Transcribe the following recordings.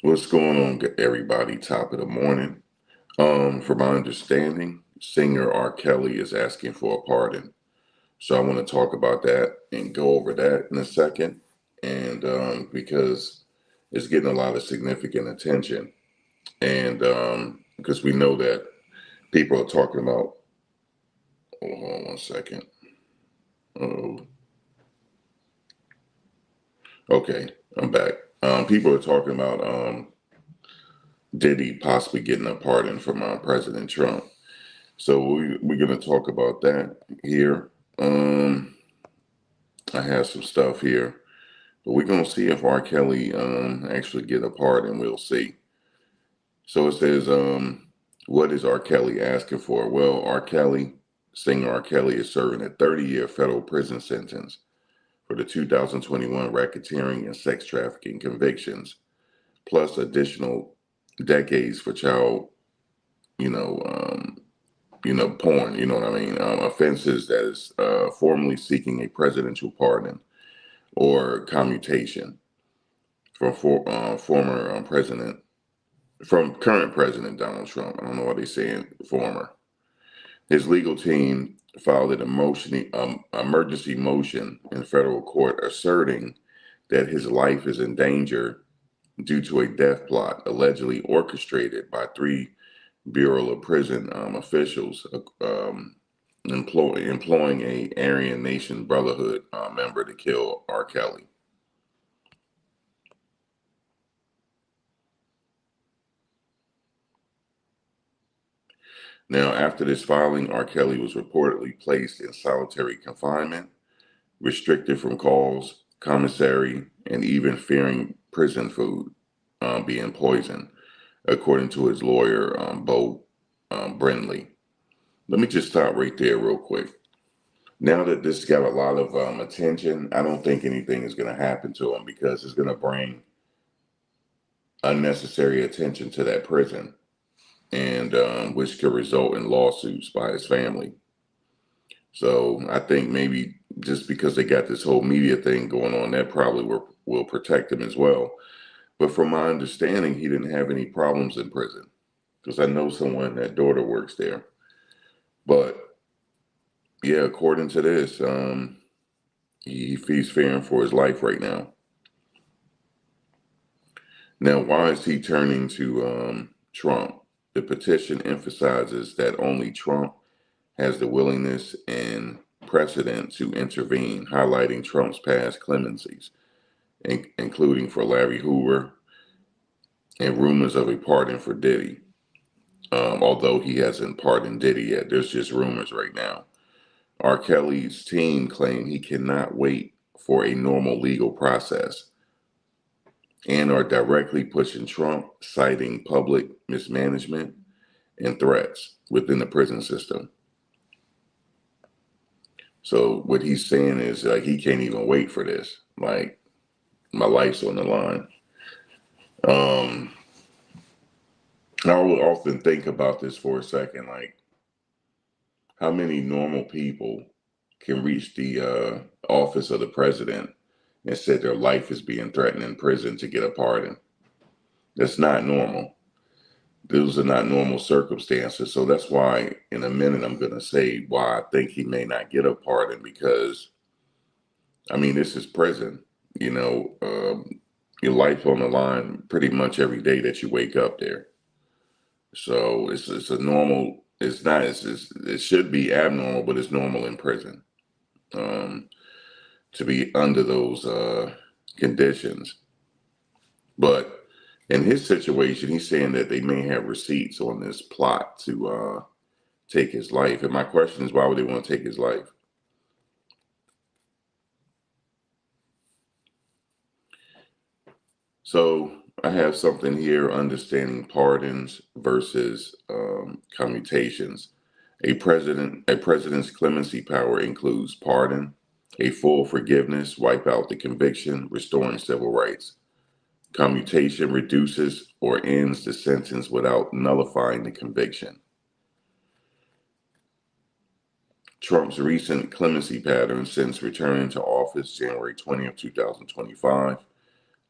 What's going on, everybody? Top of the morning. From my understanding, singer R. Kelly is asking for a pardon. So I want to talk about that and go over that in a second. And because it's getting a lot of significant attention. And because we know that people are talking about, hold on one second. Oh, okay, I'm back. People are talking about Diddy possibly getting a pardon from President Trump. So we're going to talk about that here. Um, I have some stuff here, but we're going to see if R. Kelly actually get a pardon. We'll see. So it says, what is R. Kelly asking for? Well, singer R. Kelly is serving a 30-year federal prison sentence for the 2021 racketeering and sex trafficking convictions, plus additional decades for child, you know, um, porn, you know what I mean? Offenses that is formally seeking a presidential pardon or commutation from current President Donald Trump. I don't know why they're saying former. His legal team filed an emergency motion in federal court asserting that his life is in danger due to a death plot allegedly orchestrated by three Bureau of Prison officials employing a Aryan Nation Brotherhood member to kill R. Kelly. Now, after this filing, R. Kelly was reportedly placed in solitary confinement, restricted from calls, commissary, and even fearing prison food being poisoned, according to his lawyer, Bo Brindley. Let me just stop right there real quick. Now that this got a lot of attention, I don't think anything is going to happen to him because it's going to bring unnecessary attention to that prison, and which could result in lawsuits by his family. So I think maybe just because they got this whole media thing going on, that probably will protect him as well. But from my understanding, he didn't have any problems in prison because I know someone that daughter works there. But yeah, according to this, he's fearing for his life right now. Now, why is he turning to Trump? The petition emphasizes that only Trump has the willingness and precedent to intervene, highlighting Trump's past clemencies, including for Larry Hoover and rumors of a pardon for Diddy. Although he hasn't pardoned Diddy yet, there's just rumors right now. R. Kelly's team claim he cannot wait for a normal legal process and are directly pushing Trump, citing public mismanagement and threats within the prison system. So what he's saying is like he can't even wait for this. Like my life's on the line. Um, I would often think about this for a second, like how many normal people can reach the office of the president and say their life is being threatened in prison to get a pardon. That's not normal. Those are not normal circumstances. So that's why in a minute I'm going to say why I think he may not get a pardon because, I mean, this is prison. You know, your life's on the line pretty much every day that you wake up there. So it's a normal. It's not. It should be abnormal, but it's normal in prison to be under those conditions. But in his situation, he's saying that they may have receipts on this plot to take his life. And my question is, why would they want to take his life? So I have something here, understanding pardons versus commutations. A president's clemency power includes pardon, a full forgiveness, wipe out the conviction, restoring civil rights. Commutation reduces or ends the sentence without nullifying the conviction. Trump's recent clemency pattern since returning to office January 20th, 2025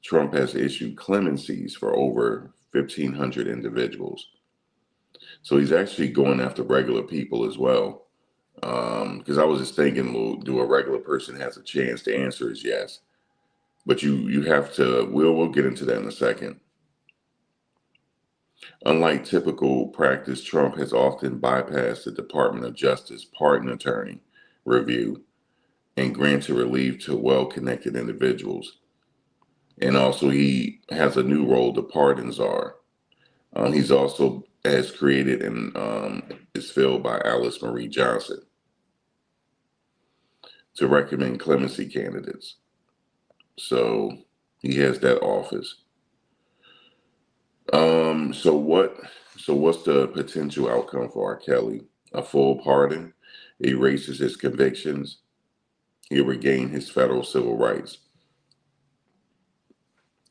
Trump has issued clemencies for over 1,500 individuals. So he's actually going after regular people as well. Because I was just thinking, well, do a regular person has a chance? The answer is yes. But you have to, we'll get into that in a second. Unlike typical practice, Trump has often bypassed the Department of Justice pardon attorney review and granted relief to well-connected individuals. And also he has a new role, the pardon czar. He's also has created and is filled by Alice Marie Johnson to recommend clemency candidates. So he has that office. So what? So what's the potential outcome for R. Kelly? A full pardon erases his convictions. He'll regain his federal civil rights.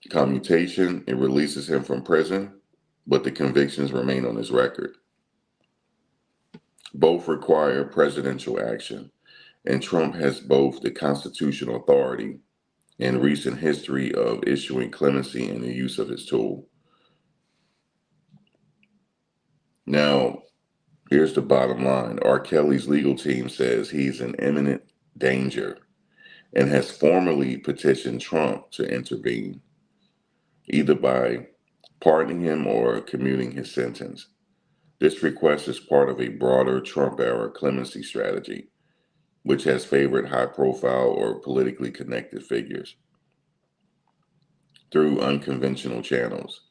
Commutation, it releases him from prison, but the convictions remain on his record. Both require presidential action, and Trump has both the constitutional authority and recent history of issuing clemency in the use of his tool. Now, here's the bottom line. R. Kelly's legal team says he's in imminent danger and has formally petitioned Trump to intervene, either by pardoning him or commuting his sentence. This request is part of a broader Trump-era clemency strategy, which has favored high-profile or politically connected figures through unconventional channels.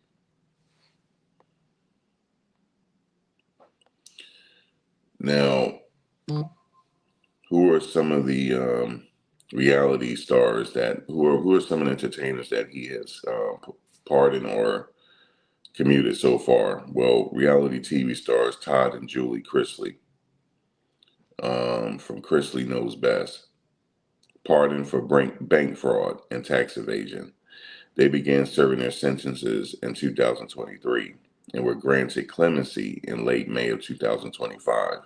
Now, who are some of the reality stars who are some of the entertainers that he has pardoned or commuted so far? Well, reality TV stars Todd and Julie Chrisley from Chrisley Knows Best, pardoned for bank fraud and tax evasion. They began serving their sentences in 2023 and were granted clemency in late May of 2025.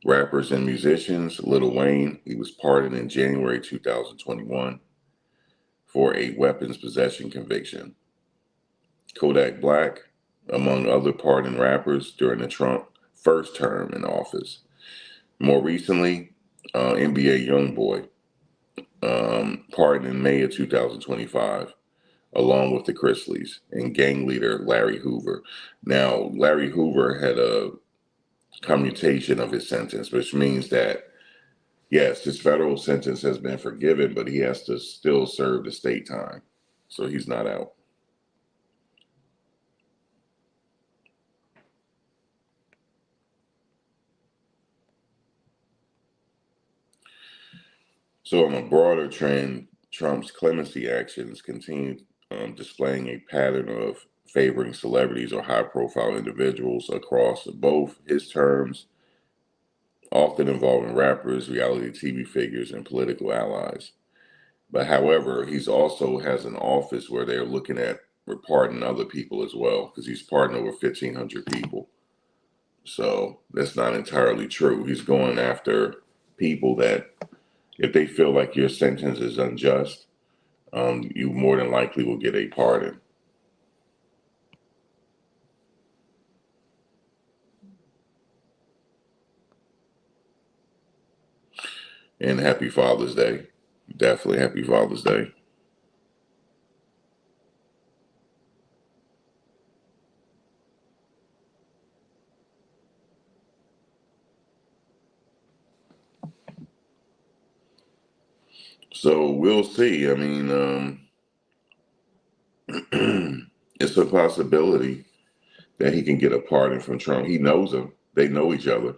Rappers and musicians, Lil Wayne, he was pardoned in January 2021 for a weapons possession conviction. Kodak Black, among other pardoned rappers during the Trump first term in office. More recently, NBA YoungBoy, pardoned in May of 2025, along with the Chrisleys, and gang leader Larry Hoover. Now, Larry Hoover had a commutation of his sentence, which means that, yes, his federal sentence has been forgiven, but he has to still serve the state time. So he's not out. So on a broader trend, Trump's clemency actions continue displaying a pattern of favoring celebrities or high-profile individuals across both his terms, often involving rappers, reality TV figures, and political allies. But however, he's also has an office where they're looking at pardoning other people as well, because he's pardoned over 1,500 people. So that's not entirely true. He's going after people that, if they feel like your sentence is unjust, you more than likely will get a pardon. And happy Father's Day. Definitely happy Father's Day. So we'll see. I mean, it's a possibility that he can get a pardon from Trump. He knows him. They know each other.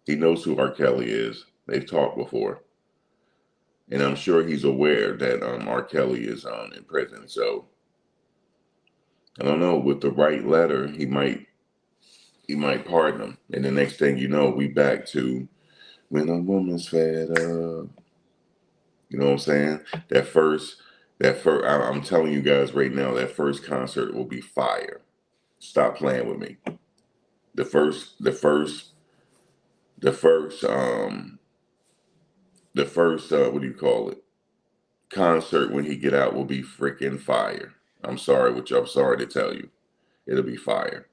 He knows who R. Kelly is. They've talked before. And I'm sure he's aware that R. Kelly is in prison. So I don't know. With the right letter, he might pardon him. And the next thing you know, we back to when a woman's fed up. You know what I'm saying? I'm telling you guys right now, that first concert will be fire. Stop playing with me. The first, the first, the first, the first. What do you call it? concert when he get out will be freaking fire. I'm sorry to tell you. It'll be fire.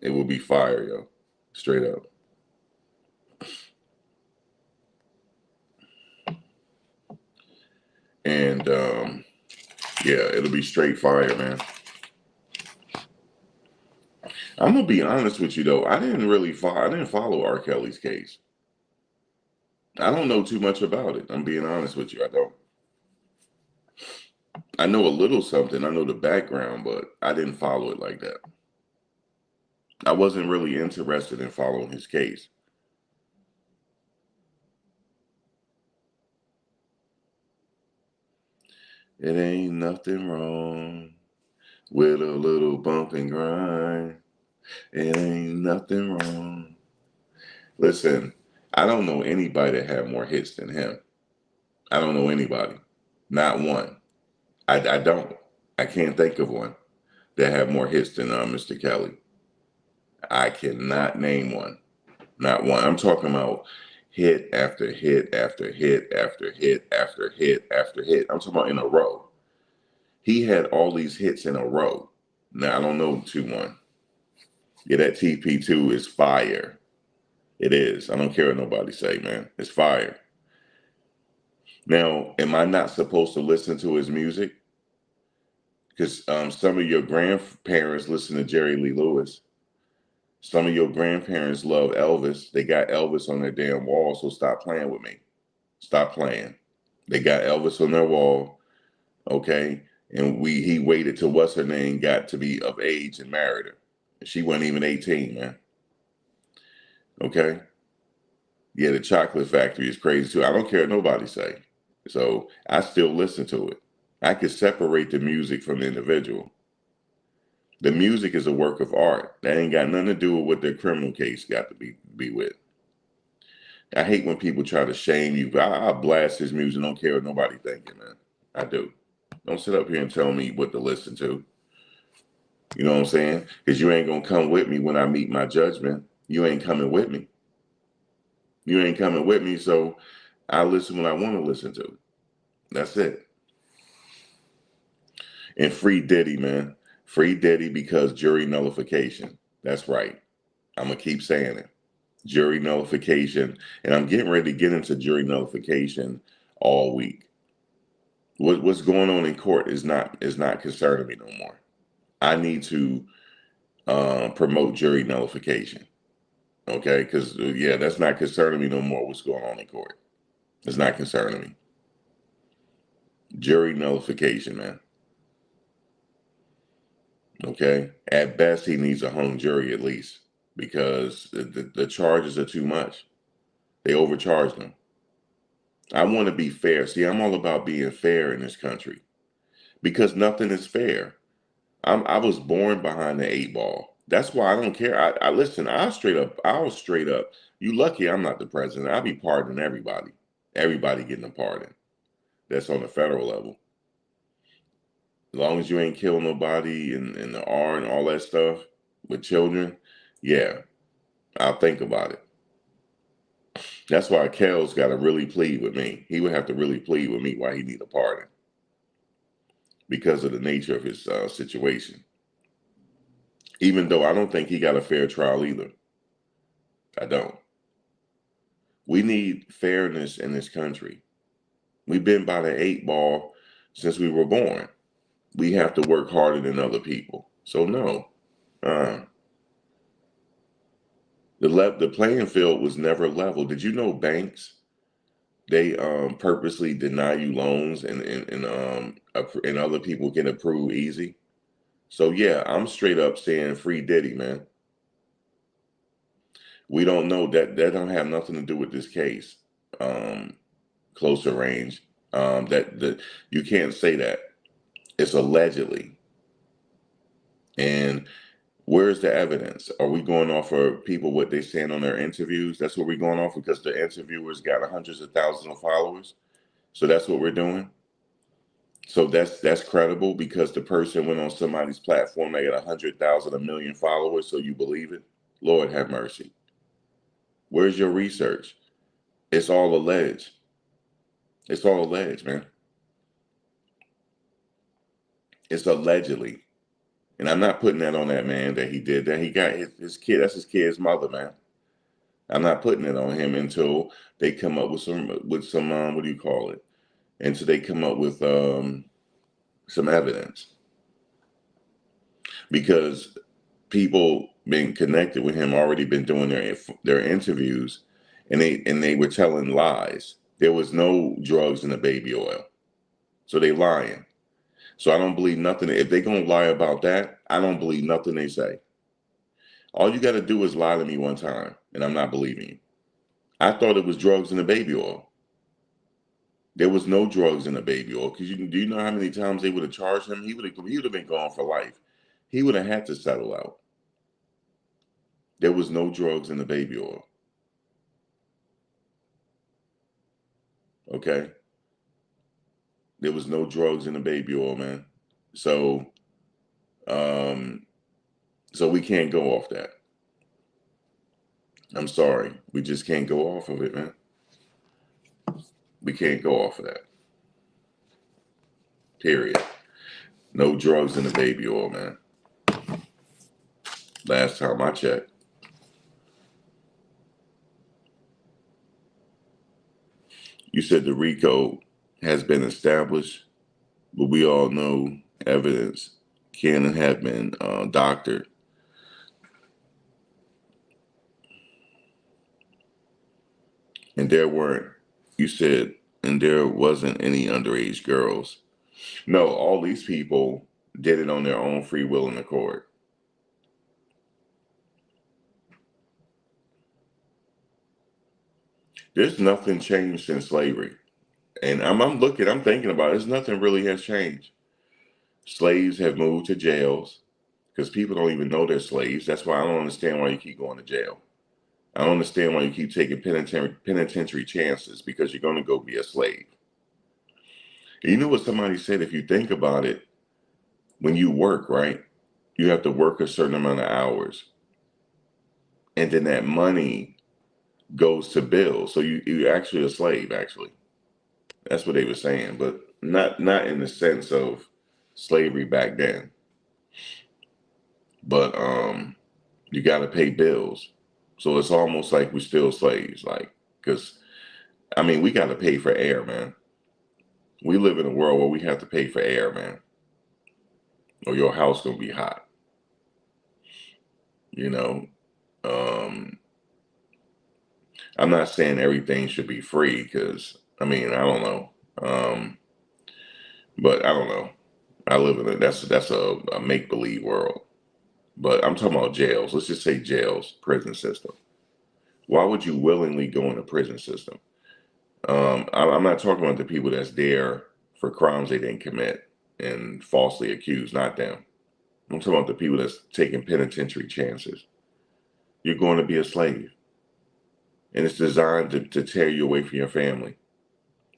It will be fire, yo. Straight up. And yeah, it'll be straight fire, man. I'm gonna be honest with you though. I didn't follow R. Kelly's case. I don't know too much about it. I'm being honest with you. I don't. I know a little something. I know the background, but I didn't follow it like that. I wasn't really interested in following his case. It ain't nothing wrong with a little bump and grind. It ain't nothing wrong. Listen, I don't know anybody that had more hits than him. I don't know anybody. Not one. I don't. I can't think of one that had more hits than Mr. Kelly. I cannot name one. Not one. I'm talking about hit after hit after hit after hit after hit after hit. I'm talking about in a row. He had all these hits in a row. Now, I don't know 2-1. Yeah, that TP2 is fire. It is. I don't care what nobody say, man. It's fire. Now, am I not supposed to listen to his music? Because some of your grandparents listen to Jerry Lee Lewis. Some of your grandparents love Elvis. They got Elvis on their damn wall, so stop playing with me. Stop playing. They got Elvis on their wall, okay? And he waited till what's her name got to be of age and married her. She wasn't even 18, man. Okay? Yeah, the Chocolate Factory is crazy too. I don't care what nobody say. So I still listen to it. I can separate the music from the individual. The music is a work of art. That ain't got nothing to do with what their criminal case got to be with. I hate when people try to shame you. I blast his music. Don't care what nobody thinking, man. I do. Don't sit up here and tell me what to listen to. You know what I'm saying? Because you ain't going to come with me when I meet my judgment. You ain't coming with me. You ain't coming with me, so I listen when I want to listen to. That's it. And free Diddy, man. Free Diddy because jury nullification. That's right. I'm going to keep saying it. Jury nullification. And I'm getting ready to get into jury nullification all week. What's going on in court is not concerning me no more. I need to promote jury nullification. Okay? Because, yeah, that's not concerning me no more what's going on in court. It's not concerning me. Jury nullification, man. Okay? At best, he needs a hung jury at least because the charges are too much. They overcharged him. I want to be fair. See, I'm all about being fair in this country because nothing is fair. I was born behind the 8 ball. That's why I don't care. I listen. I was straight up. You lucky I'm not the president. I'll be pardoning everybody. Everybody getting a pardon. That's on the federal level. As long as you ain't kill nobody and the R and all that stuff with children, yeah, I'll think about it. That's why Kel's got to really plead with me. He would have to really plead with me why he need a pardon because of the nature of his situation. Even though I don't think he got a fair trial either. I don't. We need fairness in this country. We've been by the 8 ball since we were born. We have to work harder than other people. So no, the playing field was never level. Did you know banks they purposely deny you loans and other people get approved easy? So yeah, I'm straight up saying free Diddy, man. We don't know that don't have nothing to do with this case. Closer range. That you can't say that. It's allegedly. And where's the evidence? Are we going off of people what they saying on their interviews? That's what we're going off because the interviewers got hundreds of thousands of followers. So that's what we're doing. So that's credible because the person went on somebody's platform, they got 100,000, 1,000,000 followers. So you believe it? Lord have mercy. Where's your research? It's all alleged. It's all alleged, man. It's allegedly. And I'm not putting that on that man that he did that. He got his kid. That's his kid's mother, man. I'm not putting it on him until they come up with some what do you call it? Until they come up with some evidence, because people being connected with him already been doing their interviews, and they were telling lies. There was no drugs in the baby oil, so they lying. So I don't believe nothing. If they gonna lie about that, I don't believe nothing they say. All you got to do is lie to me one time, and I'm not believing you. I thought it was drugs in the baby oil. There was no drugs in the baby oil, because do you know how many times they would have charged him? He would have been gone for life. He would have had to settle out. There was no drugs in the baby oil. Okay, there was no drugs in the baby oil, man. So, um, so we can't go off that. I'm sorry, we just can't go off of it, man. We can't go off of that. Period. No drugs in the baby oil, man. Last time I checked. You said the RICO has been established, but we all know evidence can and have been doctored. And there weren't, you said, and there wasn't any underage girls. No, all these people did it on their own free will and accord. There's nothing changed since slavery. And I'm thinking about it. There's nothing really has changed. Slaves have moved to jails because people don't even know they're slaves. That's why I don't understand why you keep going to jail. I don't understand why you keep taking penitentiary chances, because you're going to go be a slave. And you know what somebody said? If you think about it, when you work, right, you have to work a certain amount of hours, and then that money goes to bills. So you're actually a slave. Actually, that's what they were saying, but not in the sense of slavery back then. But you got to pay bills, so it's almost like we're still slaves. Like, because I mean, we got to pay for air, man. We live in a world where we have to pay for air, man, or your house gonna be hot. You know, um, I'm not saying everything should be free, because I mean, I don't know, but I don't know. I live in that's a make believe world. But I'm talking about jails. Let's just say jails, prison system. Why would you willingly go in a prison system? I'm not talking about the people that's there for crimes they didn't commit and falsely accused, not them. I'm talking about the people that's taking penitentiary chances. You're going to be a slave, and it's designed to tear you away from your family.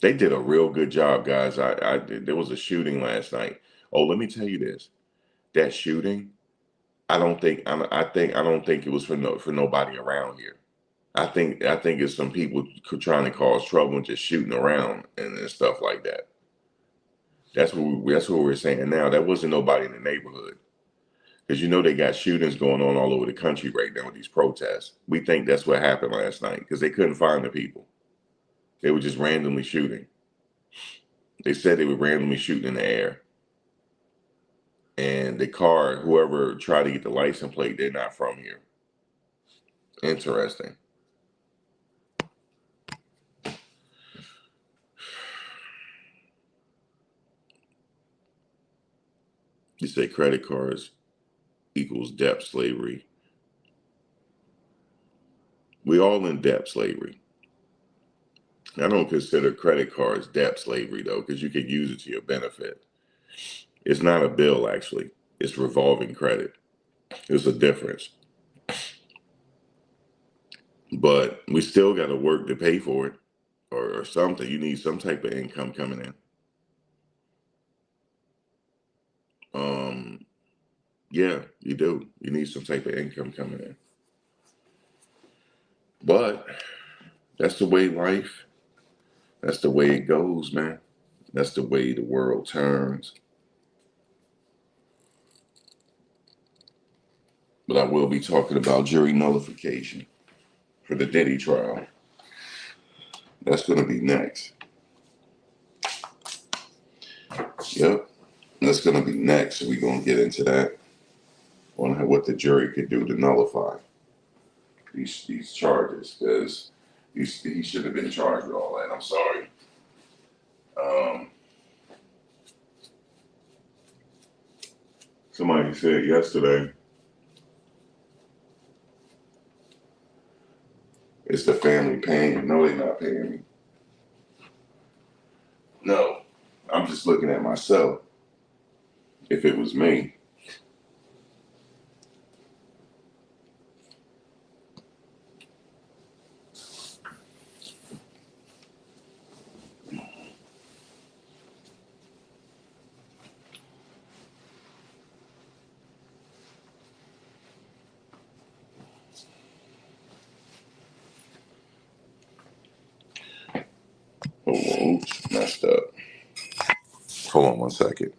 They did a real good job, guys. There was a shooting last night. Oh, let me tell you this: that shooting, I don't think it was for nobody around here. I think it's some people trying to cause trouble and just shooting around and stuff like that. That's what we're saying now. That wasn't nobody in the neighborhood, because you know they got shootings going on all over the country right now with these protests. We think that's what happened last night, because they couldn't find the people. They were just randomly shooting. They said they were randomly shooting in the air. And the car, whoever tried to get the license plate, they're not from here. Interesting. You say credit cards equals debt slavery. We all in debt slavery. I don't consider credit cards debt slavery, though, because you can use it to your benefit. It's not a bill, actually. It's revolving credit. There's a difference. But we still got to work to pay for it, or something. You need some type of income coming in. Yeah, you do. You need some type of income coming in. But that's the way life That's the way it goes, man. That's the way the world turns. But I will be talking about jury nullification for the Diddy trial. That's going to be next. Yep. That's going to be next. So we're going to get into that on what the jury could do to nullify these charges, because he should have been charged with all that. I'm sorry. Somebody said yesterday, it's the family paying you. No, they're not paying me. No, I'm just looking at myself. If it was me, oops, messed up. Hold on one second.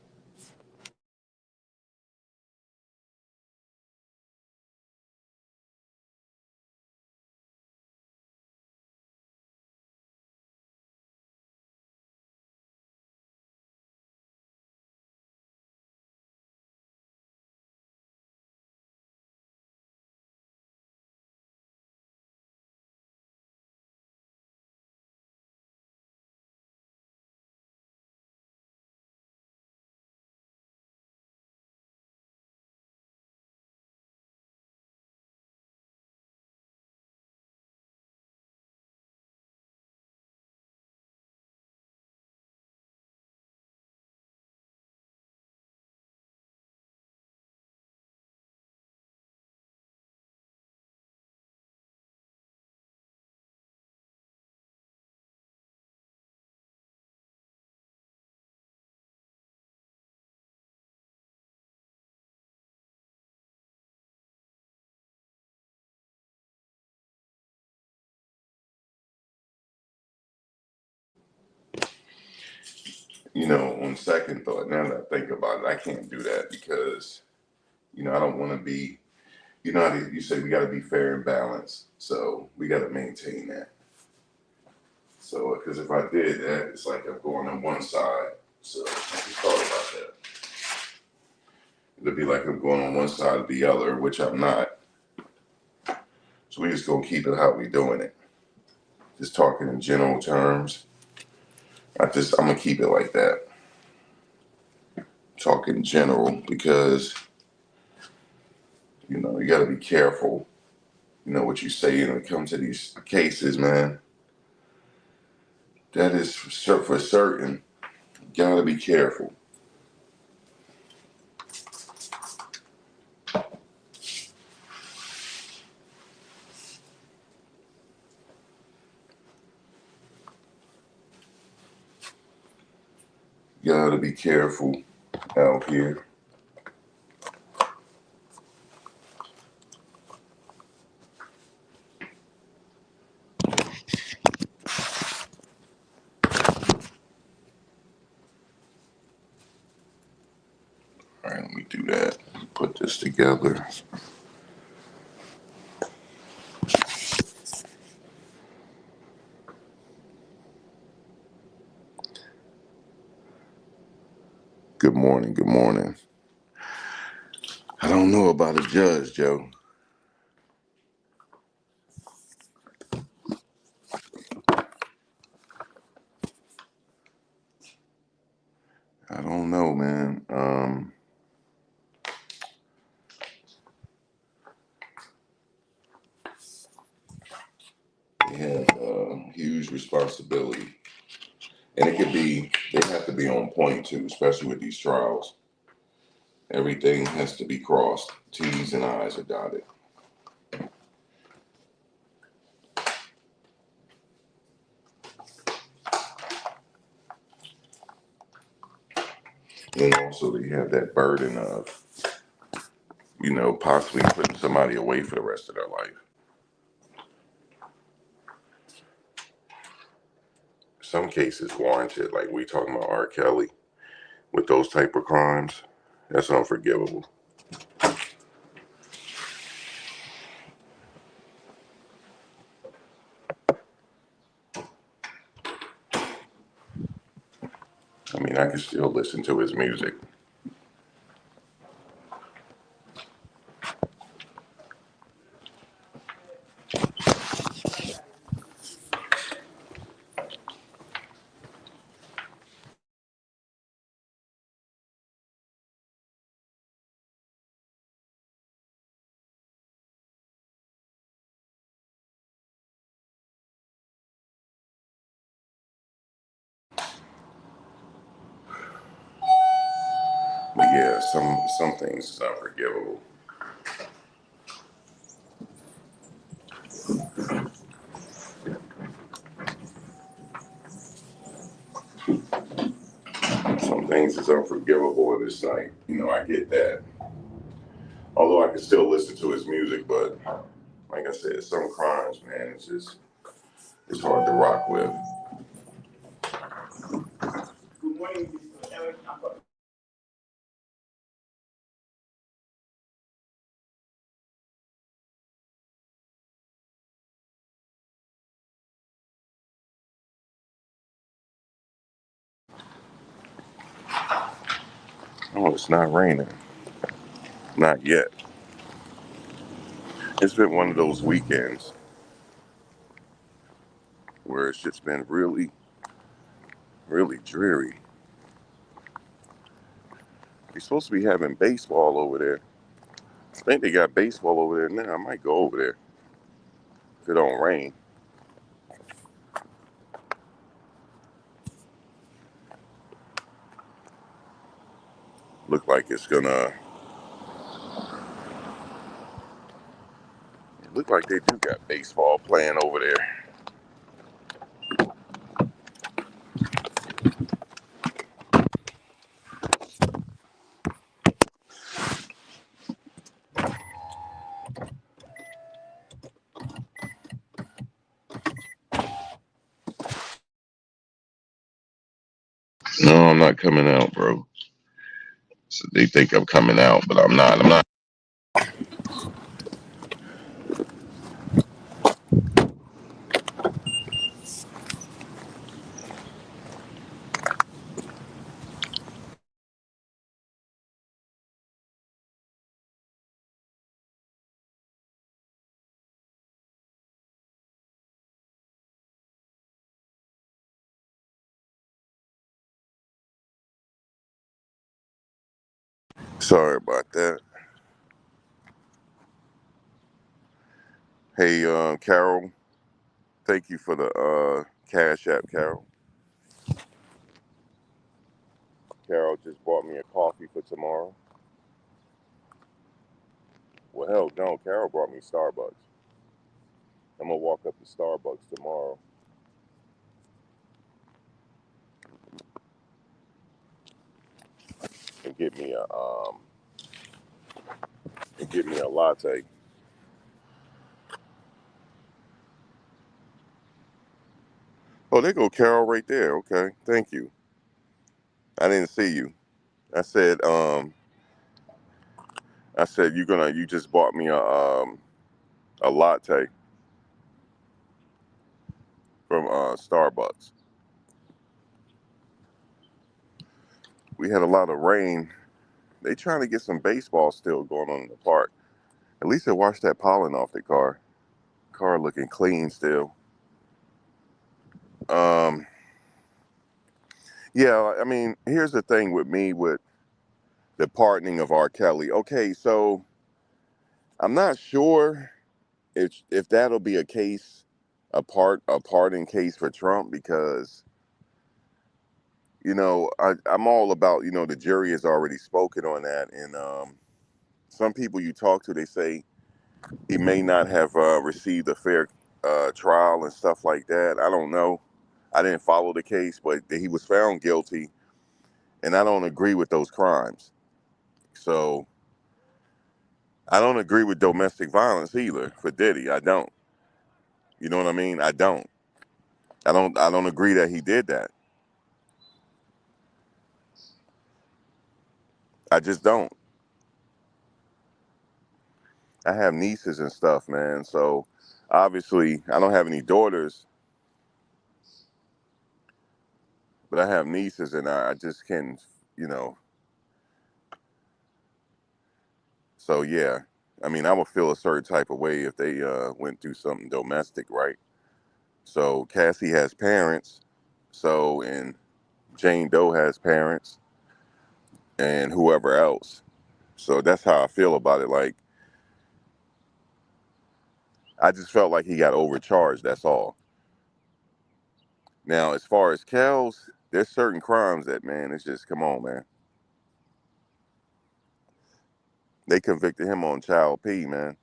On second thought, now that I think about it, I can't do that because, I don't want to be, how you say we got to be fair and balanced. So we got to maintain that. So, because if I did that, it's like I'm going on one side. So I just thought about that. It'd be like I'm going on one side or the other, which I'm not. So we just going to keep it how we doing it. Just talking in general terms. I'm going to keep it like that. Talk in general because, you got to be careful, what you say when it comes to these cases, man. That is for certain. You got to be careful. You got to be careful out here. All right, let me do that. Put this together. Good morning. Good morning. I don't know about a judge, Joe. I don't know, man. They have huge responsibility. And they have to be on point too, especially with these trials. Everything has to be crossed. T's and I's are dotted. And also they have that burden of, possibly putting somebody away for the rest of their life. some cases warranted. Like we talking about R. Kelly with those type of crimes, that's unforgivable. I mean, I can still listen to his music. But yeah, some things is unforgivable. Some things is unforgivable, and it's like, I get that. Although I can still listen to his music, but like I said, some crimes, man, it's hard to rock with. Oh, it's not raining. Not yet. It's been one of those weekends where it's just been really, really dreary. We're supposed to be having baseball over there. I think they got baseball over there now. I might go over there if it don't rain. Look like it's gonna. It look like they do got baseball playing over there. No, I'm not coming out, bro. So they think I'm coming out, but I'm not. I'm not. Sorry about that. Hey, Carol. Thank you for the Cash App, Carol. Carol just bought me a coffee for tomorrow. Well, hell no. Carol brought me Starbucks. I'm gonna walk up to Starbucks tomorrow and get me a latte. Oh, there go Carol right there. Okay, thank you. I didn't see you. I said, you just bought me a latte from Starbucks. We had a lot of rain. They trying to get some baseball still going on in the park. At least they washed that pollen off the car. Car looking clean still. Um, yeah, I mean, here's the thing with me with the pardoning of R. Kelly. Okay, so I'm not sure if that'll be a case, a pardon case for Trump, because I'm all about, the jury has already spoken on that, and some people you talk to, they say he may not have received a fair trial and stuff like that. I don't know. I didn't follow the case, but he was found guilty, and I don't agree with those crimes. So I don't agree with domestic violence either for Diddy. I don't. You know what I mean? I don't. I don't agree that he did that. I just don't. I have nieces and stuff, man. So obviously, I don't have any daughters, but I have nieces, and I just can, you know. So yeah, I mean, I would feel a certain type of way if they went through something domestic, right? So Cassie has parents, so and Jane Doe has parents, and whoever else. So that's how I feel about it. Like I just felt like he got overcharged. That's all. Now, as far as Kells, there's certain crimes that, man, it's just come on, man. They convicted him on child P, man.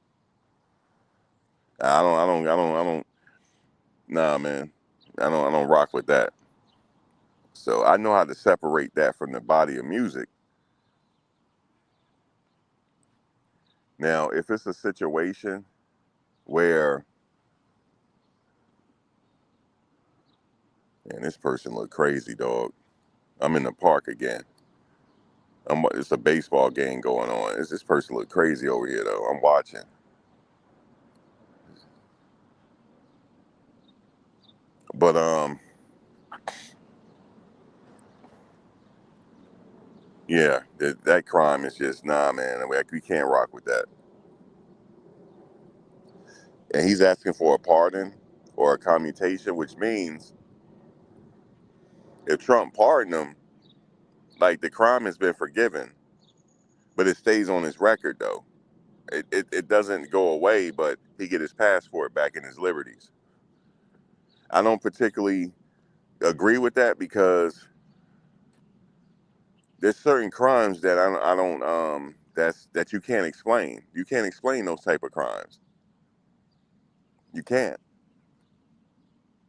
I don't. Nah, man. I don't rock with that. So I know how to separate that from the body of music. Now, if it's a situation where, and this person look crazy, dog. I'm in the park again. It's a baseball game going on. This person look crazy over here though. I'm watching, but yeah, that crime is just nah, man. We can't rock with that. And he's asking for a pardon or a commutation, which means if Trump pardoned him, like the crime has been forgiven, but it stays on his record though. It doesn't go away, but he get his passport back and his liberties. I don't particularly agree with that because there's certain crimes that I don't that you can't explain. You can't explain those type of crimes. You can't.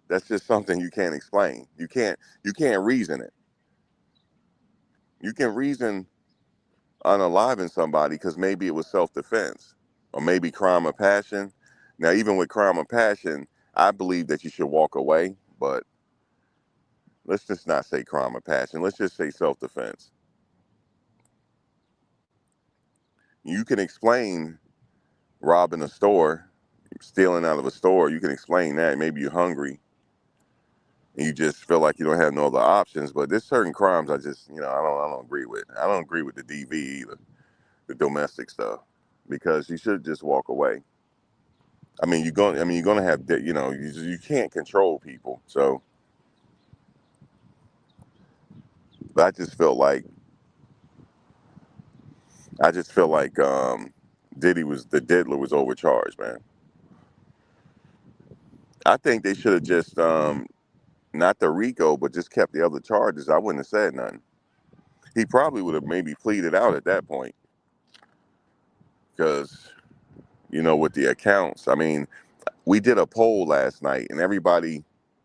That's just something you can't explain. You can't reason it. You can reason unaliving somebody because maybe it was self-defense or maybe crime of passion. Now, even with crime of passion, I believe that you should walk away, but let's just not say crime of passion. Let's just say self-defense. You can explain robbing a store, stealing out of a store. You can explain that. Maybe you're hungry and you just feel like you don't have no other options. But there's certain crimes I just, I don't agree with. I don't agree with the DV either, the domestic stuff, because you should just walk away. You're gonna have, you can't control people. So, but I just feel like the diddler was overcharged, man. I think they should have just not the RICO, but just kept the other charges. I wouldn't have said nothing. He probably would have maybe pleaded out at that point because with the accounts. I mean, we did a poll last night, and everybody,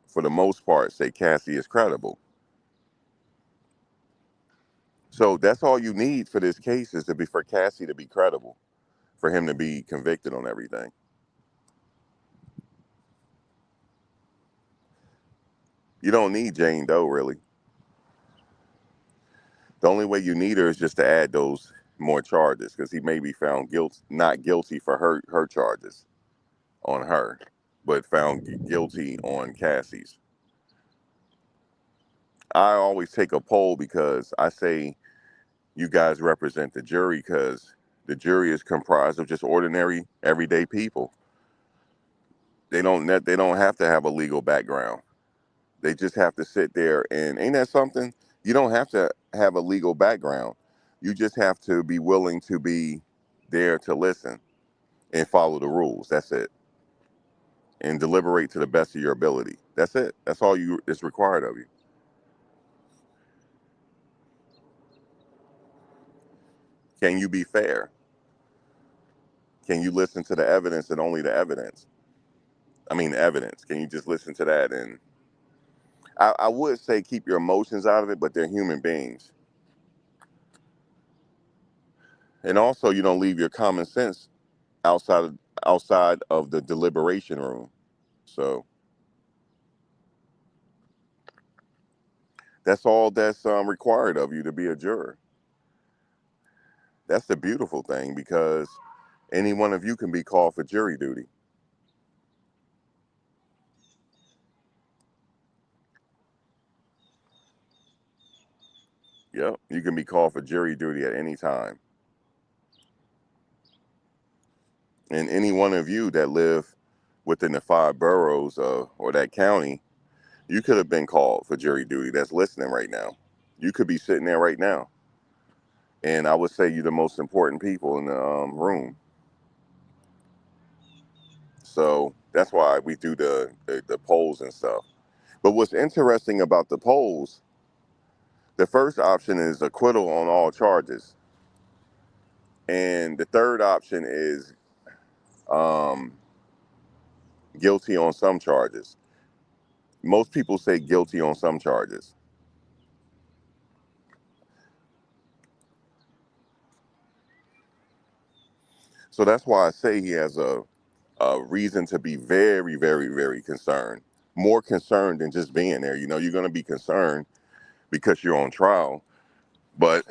for the most part, say Cassie is credible. So that's all you need for this case is for Cassie to be credible, for him to be convicted on everything. You don't need Jane Doe really. The only way you need her is just to add those more charges because he may be found not guilty for her charges on her, but found guilty on Cassie's. I always take a poll because I say you guys represent the jury because the jury is comprised of just ordinary, everyday people. They don't have to have a legal background. They just have to sit there and ain't that something? You don't have to have a legal background. You just have to be willing to be there to listen and follow the rules. That's it. And deliberate to the best of your ability. That's it. That's all you is required of you. Can you be fair? Can you listen to the evidence and only the evidence? I mean, evidence. Can you just listen to that? And I would say keep your emotions out of it, but they're human beings. And also, you don't leave your common sense outside of, outside of the deliberation room. So That's all that's required of you to be a juror. That's the beautiful thing, because any one of you can be called for jury duty. Yep, you can be called for jury duty at any time. And any one of you that live within the 5 boroughs or that county, you could have been called for jury duty, that's listening right now. You could be sitting there right now. And I would say you're the most important people in the room. So that's why we do the polls and stuff. But what's interesting about the polls, the first option is acquittal on all charges. And the third option is um, guilty on some charges. Most people say guilty on some charges. So that's why I say he has a reason to be very, very, very concerned. More concerned than just being there. You know, you're going to be concerned because you're on trial, but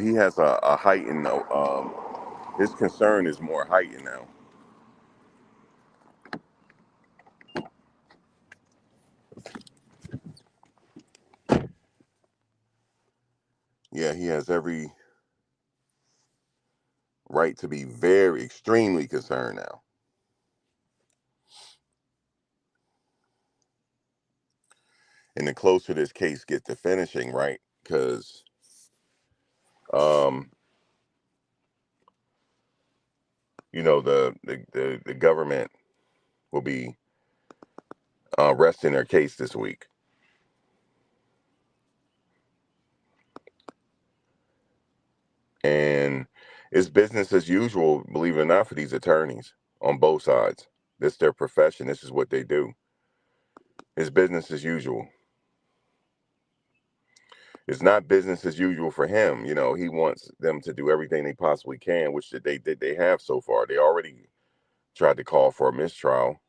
he has a heightened. His concern is more heightened now. Yeah, he has every right to be very extremely concerned now. And the closer this case gets to finishing, right? Because um, you know, the government will be resting their case this week. And it's business as usual, believe it or not, for these attorneys on both sides. This is their profession. This is what they do. It's business as usual. It's not business as usual for him. You know, he wants them to do everything they possibly can, which they have so far. They already tried to call for a mistrial.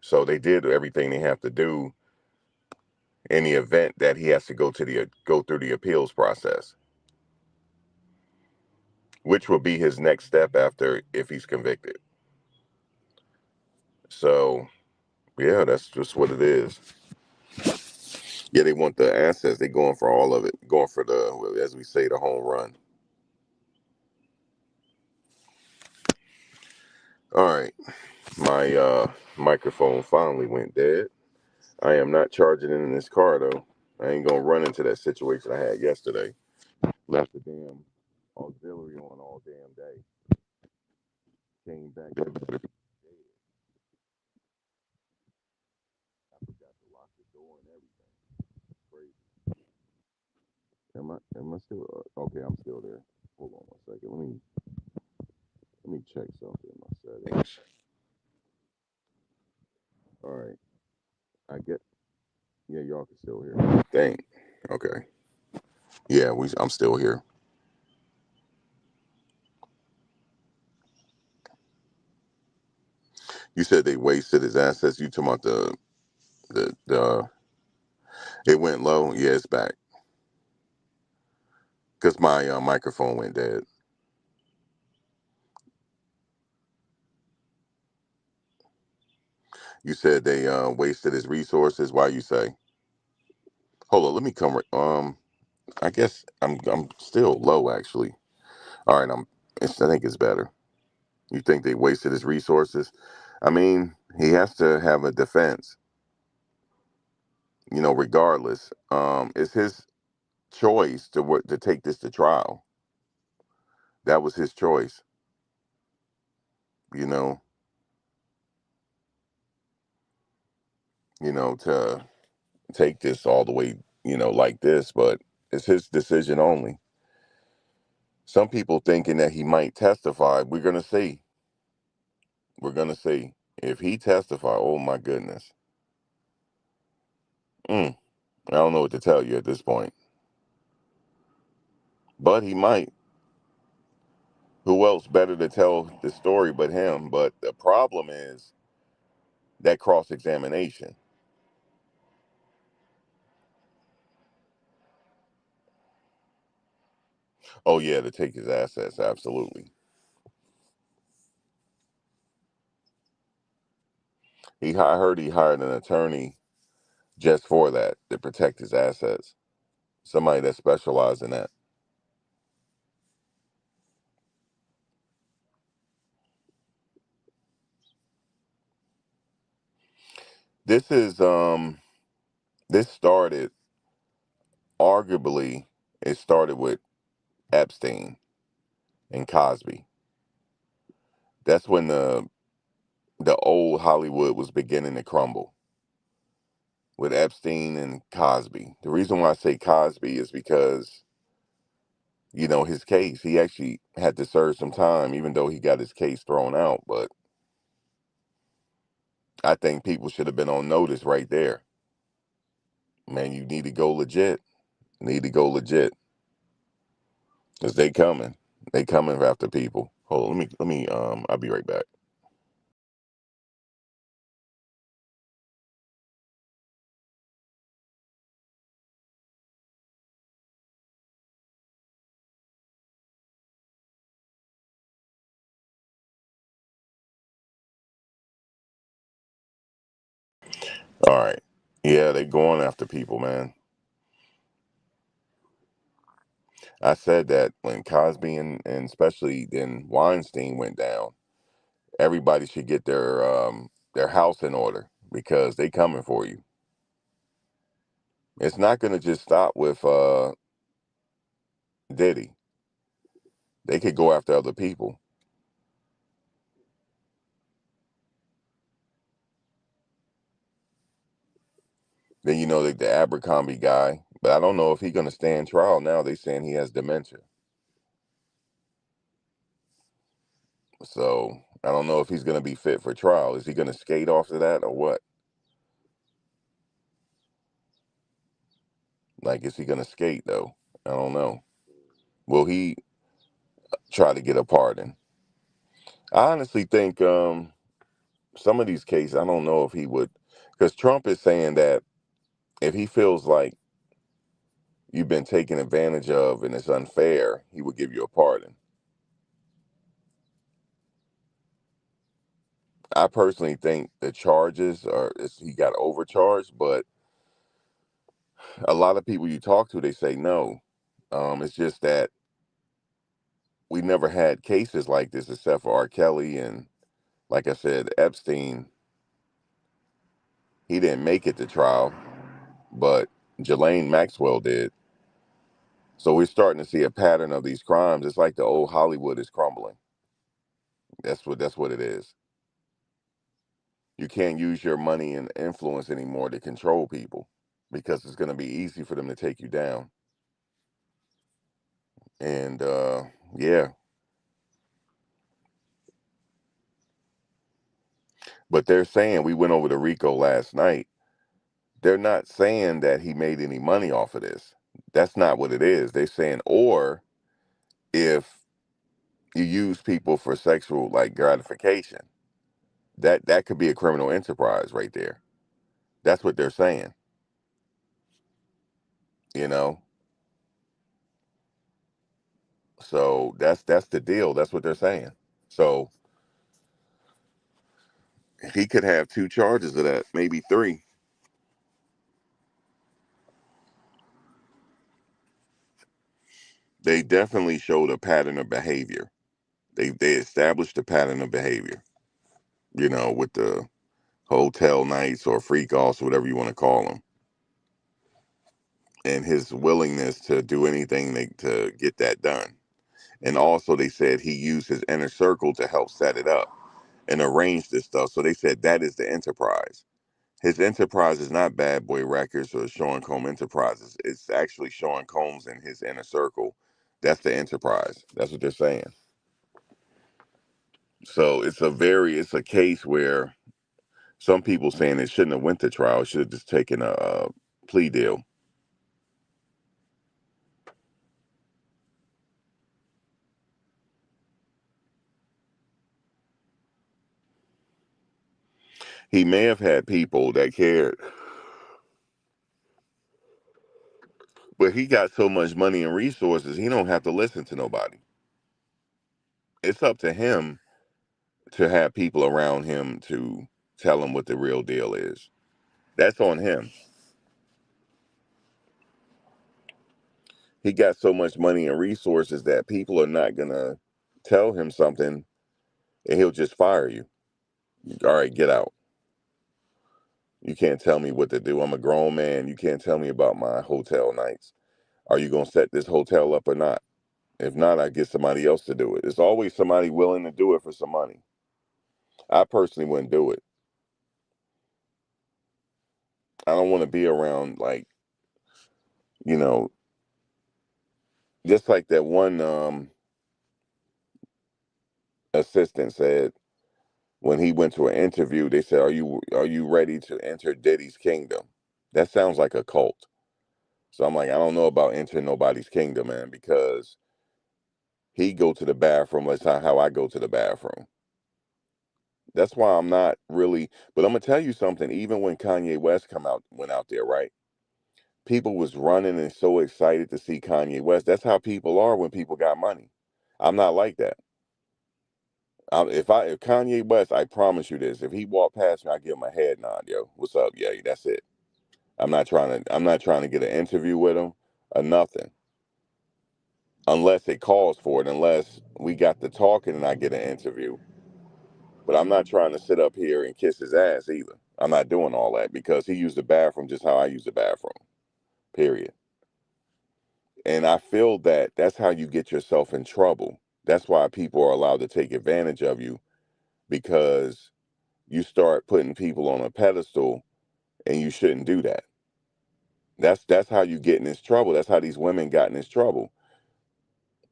So they did everything they have to do in the event that he has to go through the appeals process, which will be his next step after if he's convicted. So yeah, that's just what it is. Yeah, they want the assets. They going for all of it. Going for the, as we say, the home run. All right, my microphone finally went dead. I am not charging it in this car though. I ain't gonna run into that situation I had yesterday. Left the damn auxiliary on all damn day. Came back. I forgot to lock the door and everything. Crazy. Am I still okay? I'm still there. Hold on 1 second. Let me check something in my settings. All right. I get. Yeah, y'all can still hear me. Dang. Okay. Yeah, I'm still here. You said they wasted his assets. You talking about the it went low? Yeah, it's back because my microphone went dead. You said they wasted his resources. Why you say? Hold on, let me come. I guess I'm still low actually. All right, I think it's better. You think they wasted his resources? I mean, he has to have a defense. You know, regardless, it's his choice to take this to trial. That was his choice. You know, to take this all the way, like this, but it's his decision only. Some people thinking that he might testify. We're gonna see. We're gonna see if he testify. Oh my goodness. I don't know what to tell you at this point, but he might. Who else better to tell the story but him? But the problem is that cross examination. Oh yeah, to take his assets, absolutely. I heard he hired an attorney just for that, to protect his assets. Somebody that specialized in that. This is this started, arguably, it started with Epstein and Cosby. That's when the old Hollywood was beginning to crumble, with Epstein and Cosby. The reason why I say Cosby is because, his case, he actually had to serve some time, even though he got his case thrown out. But I think people should have been on notice right there. Man, you need to go legit. Need to go legit. Because they coming. They coming after people. Hold on, I'll be right back. All right. Yeah, they going after people, man. I said that when Cosby and especially then Weinstein went down, everybody should get their house in order because they coming for you. It's not gonna just stop with Diddy. They could go after other people. Then the Abercrombie guy, but I don't know if he's gonna stand trial now. They saying he has dementia. So I don't know if he's gonna be fit for trial. Is he gonna skate off of that or what? Like, is he gonna skate though? I don't know. Will he try to get a pardon? I honestly think some of these cases, I don't know if he would, because Trump is saying that if he feels like you've been taken advantage of and it's unfair, he would give you a pardon. I personally think the charges he got overcharged, but a lot of people you talk to, they say no. It's just that we never had cases like this except for R. Kelly and, like I said, Epstein. He didn't make it to trial, but Ghislaine Maxwell did. So we're starting to see a pattern of these crimes. It's like the old Hollywood is crumbling. That's what it is. You can't use your money and influence anymore to control people because it's going to be easy for them to take you down. And yeah, but they're saying, we went over to Rico last night. They're not saying that he made any money off of this. That's not what it is. They're saying, or if you use people for sexual like gratification, that could be a criminal enterprise right there. That's what they're saying. You know, so that's the deal. That's what they're saying. So he could have two charges of that, maybe three. They definitely showed a pattern of behavior. They established a pattern of behavior. With the hotel nights or freak offs, whatever you want to call them, and his willingness to do anything to get that done. And also, they said he used his inner circle to help set it up and arrange this stuff. So they said that is the enterprise. His enterprise is not Bad Boy Records or Sean Combs Enterprises. It's actually Sean Combs and his inner circle. That's the enterprise. That's what they're saying. So it's a case where some people saying it shouldn't have went to trial. It should have just taken a plea deal. He may have had people that cared, but he got so much money and resources, he don't have to listen to nobody. It's up to him to have people around him to tell him what the real deal is. That's on him. He got so much money and resources that people are not gonna tell him something and he'll just fire you. All right, get out. You can't tell me what to do. I'm a grown man. You can't tell me about my hotel nights. Are you gonna set this hotel up or not? If not, I get somebody else to do it. There's always somebody willing to do it for some money. I personally wouldn't do it. I don't want to be around like, you know, just like that one assistant said when he went to an interview, they said, "Are you ready to enter Diddy's kingdom?" That sounds like a cult. So I'm like, I don't know about entering nobody's kingdom, man, because he go to the bathroom. That's not how I go to the bathroom. That's why I'm not really. But I'm gonna tell you something. Even when Kanye West went out there, right? People was running and so excited to see Kanye West. That's how people are when people got money. I'm not like that. If Kanye West, I promise you this, if he walked past me, I give him a head nod, yo. What's up? Yeah, that's it. I'm not trying to get an interview with him or nothing. Unless it calls for it, unless we got to talking and I get an interview. But I'm not trying to sit up here and kiss his ass either. I'm not doing all that because he used the bathroom just how I use the bathroom. Period. And I feel that that's how you get yourself in trouble. That's why people are allowed to take advantage of you because you start putting people on a pedestal and you shouldn't do that. That's how you get in this trouble. That's how these women got in this trouble.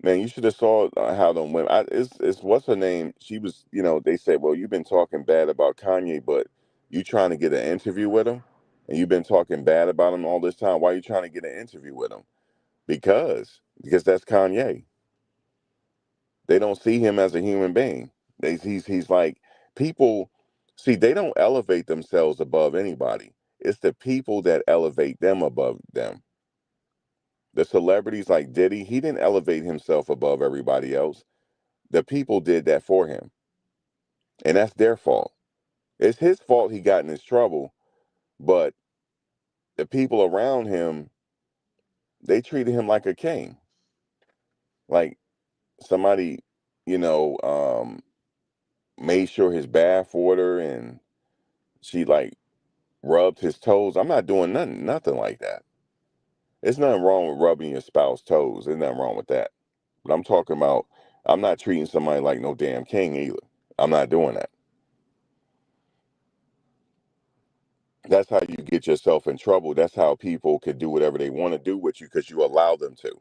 Man, you should have saw how them women. It's what's her name? She was, they said, well, you've been talking bad about Kanye, but you trying to get an interview with him, and you've been talking bad about him all this time. Why are you trying to get an interview with him? Because that's Kanye. They don't see him as a human being. He's like people. See, they don't elevate themselves above anybody. It's the people that elevate them above them. The celebrities like Diddy, he didn't elevate himself above everybody else. The people did that for him, and that's their fault. It's his fault he got in his trouble, but the people around him, they treated him like a king, like somebody, you know, um, made sure his bath water and she like rubbed his toes. I'm not doing nothing like that. There's nothing wrong with rubbing your spouse's toes. There's nothing wrong with that. But I'm talking about, I'm not treating somebody like no damn king either. I'm not doing that. That's how you get yourself in trouble. That's how people can do whatever they want to do with you because you allow them to.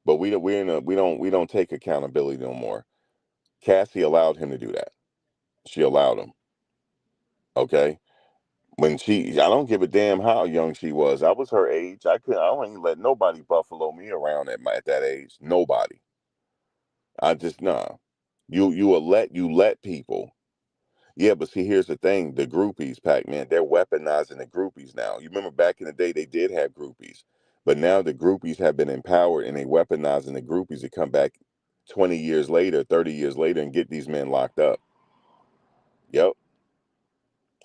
But we don't take accountability no more. Cassie allowed him to do that. She allowed him. Okay. I don't give a damn how young she was. I was her age. I don't even let nobody buffalo me around at that age. Nobody. I just nah. You let people. Yeah, but see, here's the thing: the groupies, Pac-Man, they're weaponizing the groupies now. You remember back in the day, they did have groupies, but now the groupies have been empowered and they weaponizing the groupies to come back 20 years later, 30 years later, and get these men locked up. Yep.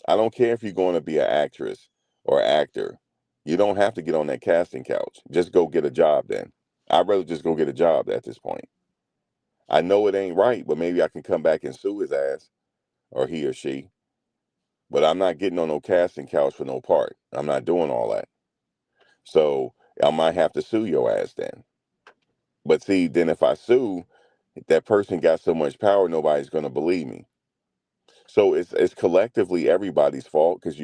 I don't care if you're going to be an actress or actor. You don't have to get on that casting couch. Just go get a job then. I'd rather just go get a job at this point. I know it ain't right, but maybe I can come back and sue his ass or he or she. But I'm not getting on no casting couch for no part. I'm not doing all that. So I might have to sue your ass then. But see, then if I sue, that person got so much power, nobody's gonna believe me. So it's collectively everybody's fault because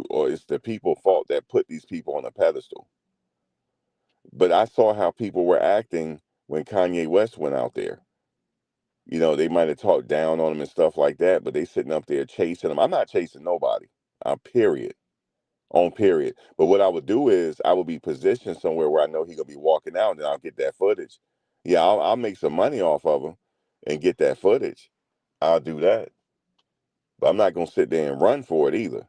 or it's the people's fault that put these people on a pedestal. But I saw how people were acting when Kanye West went out there. They might have talked down on him and stuff like that, but they sitting up there chasing him. I'm not chasing nobody. Period. On period. But what I would do is I would be positioned somewhere where I know he gonna be walking out, and then I'll get that footage. Yeah, I'll make some money off of him and get that footage. I'll do that. But I'm not gonna sit there and run for it either.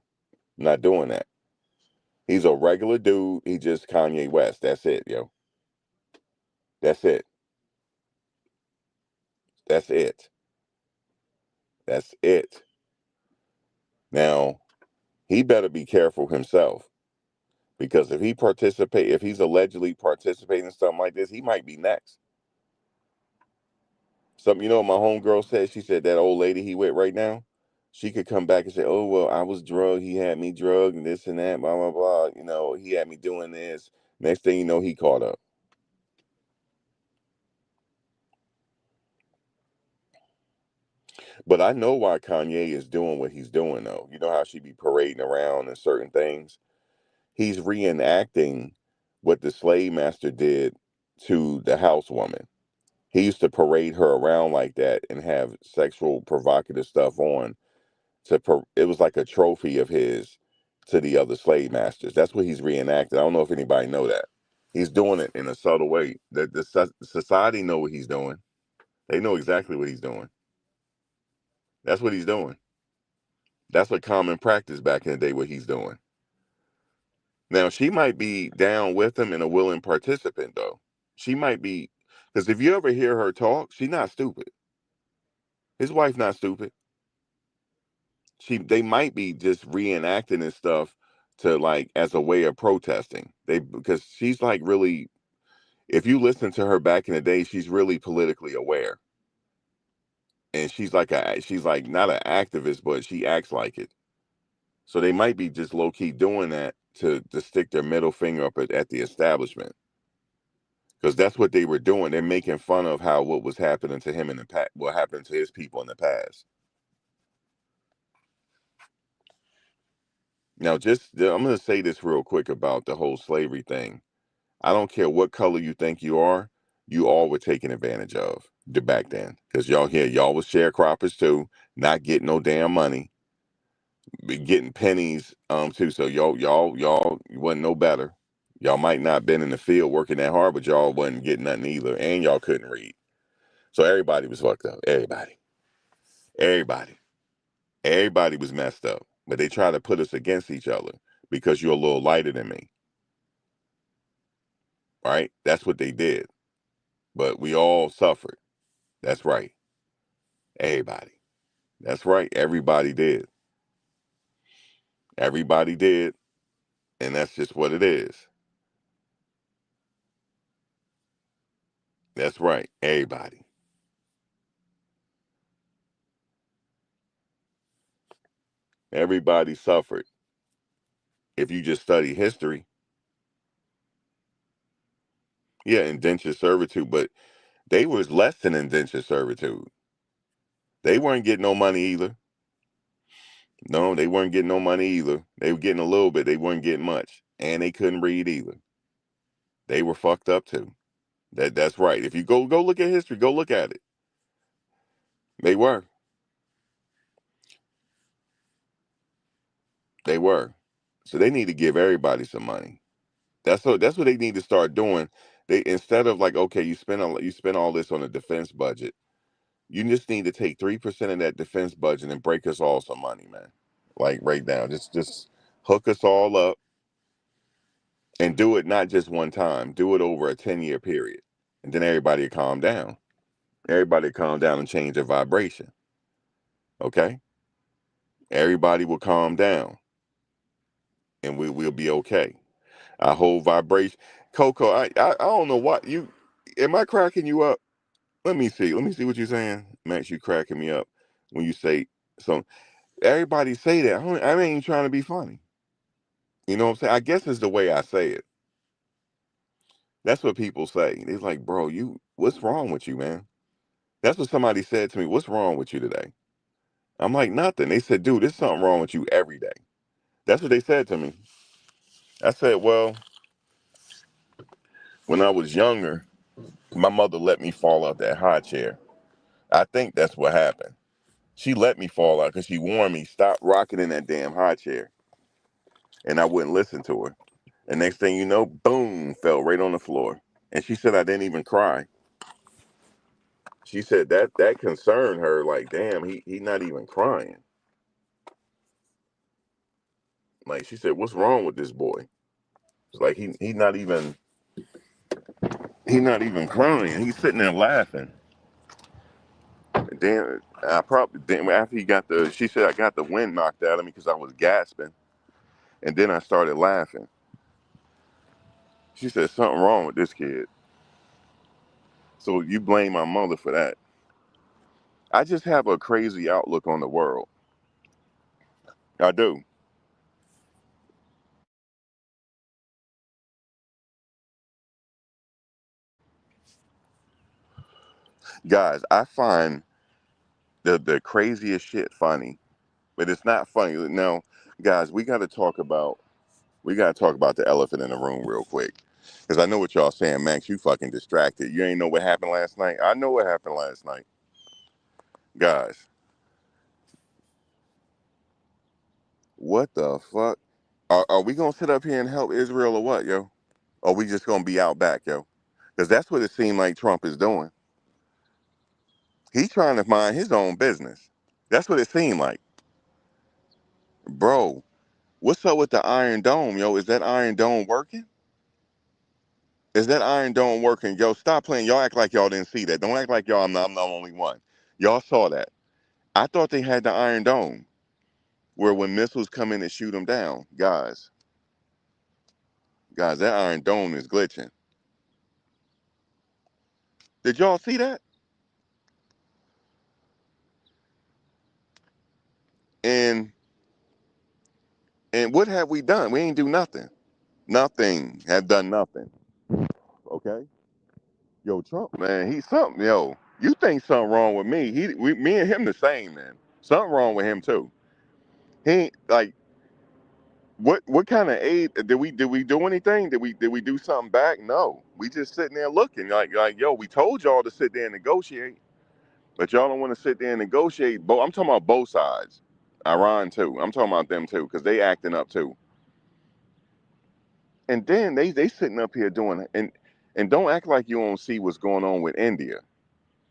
I'm not doing that. He's a regular dude. He just Kanye West. That's it, yo. That's it. That's it. That's it. Now, he better be careful himself because if he's allegedly participating in something like this, he might be next. Something, what my homegirl said? She said that old lady he with right now, she could come back and say, oh, well, I was drugged. He had me drugged and this and that, blah, blah, blah. He had me doing this. Next thing you know, he caught up. But I know why Kanye is doing what he's doing, though. You know how she be parading around and certain things? He's reenacting what the slave master did to the housewoman. He used to parade her around like that and have sexual provocative stuff on. It was like a trophy of his to the other slave masters. That's what he's reenacting. I don't know if anybody know that. He's doing it in a subtle way. The society know what he's doing. They know exactly what he's doing. That's what he's doing. That's a common practice back in the day, what he's doing. Now, she might be down with him and a willing participant, though. She might be, because if you ever hear her talk, she's not stupid. His wife not stupid. They might be just reenacting this stuff to like as a way of protesting. Because she's like really, if you listen to her back in the day, she's really politically aware. And she's like not an activist, but she acts like it. So they might be just low key doing that to stick their middle finger up at the establishment. Because that's what they were doing. They're making fun of what was happening to him in the past, what happened to his people in the past. Now, I'm going to say this real quick about the whole slavery thing. I don't care what color you think you all were taken advantage of back then. Because y'all was sharecroppers too, not getting no damn money, getting pennies too. So y'all wasn't no better. Y'all might not been in the field working that hard, but y'all wasn't getting nothing either, and y'all couldn't read. So everybody was fucked up. Everybody, everybody was messed up. But they try to put us against each other because you're a little lighter than me, right? That's what they did. But we all suffered. That's right. Everybody. That's right. Everybody did. Everybody did. And that's just what it is. That's right. Everybody. Everybody suffered. If you just study history, yeah, indentured servitude, but they was less than indentured servitude. They weren't getting no money either. No, they weren't getting no money either. They were getting a little bit. They weren't getting much. And they couldn't read either. They were fucked up too. That's right. If you go look at history, go look at it. They were. They were. So they need to give everybody some money. That's what they need to start doing. They instead of like, okay, you spend all this on a defense budget. You just need to take 3% of that defense budget and break us all some money, man. Like right now. Just hook us all up and do it not just one time. Do it over a 10-year period. And then everybody calm down. Everybody calm down and change their vibration. Okay? Everybody will calm down and we'll be okay. Our whole vibration. Coco, I don't know what am I cracking you up? Let me see. Let me see what you're saying. Max, you cracking me up when you say so. Everybody say that. I ain't even trying to be funny. You know what I'm saying? I guess it's the way I say it. That's what people say. They're like, bro, what's wrong with you, man? That's what somebody said to me. What's wrong with you today? I'm like, nothing. They said, dude, there's something wrong with you every day. That's what they said to me. I said, well, when I was younger, my mother let me fall out that high chair. I think that's what happened. She let me fall out because she warned me, stop rocking in that damn high chair. And I wouldn't listen to her. And next thing you know, boom, fell right on the floor. And she said I didn't even cry. She said that concerned her, like, damn, he not even crying. Like she said, what's wrong with this boy? It's like he not even crying. He's sitting there laughing. And then I probably then after he got the she said I got the wind knocked out of me because I was gasping, and then I started laughing. She said something wrong with this kid. So you blame my mother for that. I just have a crazy outlook on the world. I do. Guys, I find the craziest shit funny, but it's not funny. Now, guys, we gotta talk about the elephant in the room real quick. Cause I know what y'all saying, Max, you fucking distracted. You ain't know what happened last night. I know what happened last night. Guys, what the fuck? Are we gonna sit up here and help Israel or what, yo? Or we just gonna be out back, yo? Because that's what it seemed like Trump is doing. He's trying to mind his own business. That's what it seemed like. Bro, what's up with the Iron Dome, yo? Is that Iron Dome working? Is that Iron Dome working? Yo, stop playing. Y'all act like y'all didn't see that. Don't act like I'm the only one. Y'all saw that. I thought they had the Iron Dome where when missiles come in and shoot them down, guys, that Iron Dome is glitching. Did y'all see that? And what have we done? We ain't do nothing. Nothing. Have done nothing. Okay. Yo, Trump, man, he's something. Yo, you think something wrong with me? Me and him the same, man. Something wrong with him too. He ain't like what kind of aid did we do anything? Did we do something back? No. We just sitting there looking like yo, we told y'all to sit there and negotiate, but y'all don't want to sit there and negotiate. I'm talking about both sides. Iran too. I'm talking about them too, because they acting up too. And then they sitting up here doing and don't act like you don't see what's going on with India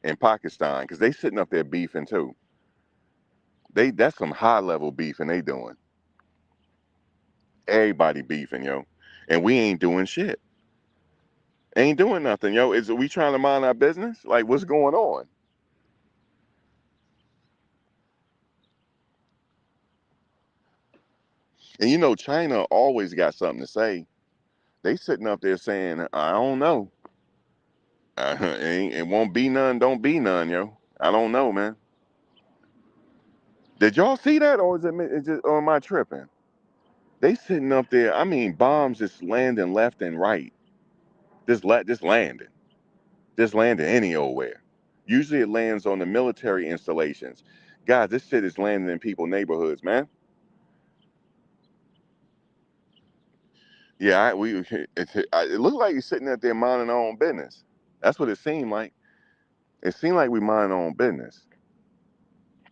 and Pakistan, because they sitting up there beefing too. That's some high level beefing they doing. Everybody beefing, yo. And we ain't doing shit. Ain't doing nothing, yo. Is we trying to mind our business? Like, what's going on? And you know, China always got something to say. They sitting up there saying, I don't know. It won't be none, don't be none, yo. I don't know, man. Did y'all see that, or or am I tripping? They sitting up there, I mean, bombs just landing left and right. Just landing. Just landing any old where. Usually it lands on the military installations. Guys, this shit is landing in people's neighborhoods, man. Yeah, it looked like you're sitting up there minding our own business. That's what it seemed like. It seemed like we mind our own business.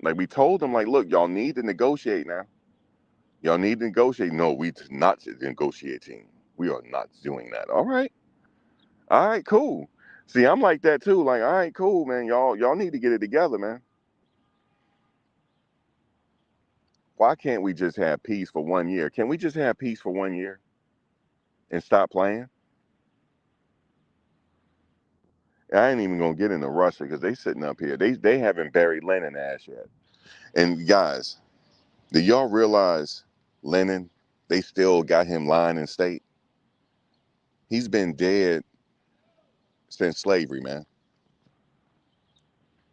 Like we told them, like, look, y'all need to negotiate now. Y'all need to negotiate. No, we not negotiating. We are not doing that. All right, cool. See, I'm like that too. Like, all right, cool, man. Y'all need to get it together, man. Why can't we just have peace for 1 year? Can we just have peace for 1 year and stop playing? I ain't even gonna get into Russia because they sitting up here. They haven't buried Lenin ass yet. And guys, do y'all realize Lenin? They still got him lying in state. He's been dead since slavery, man.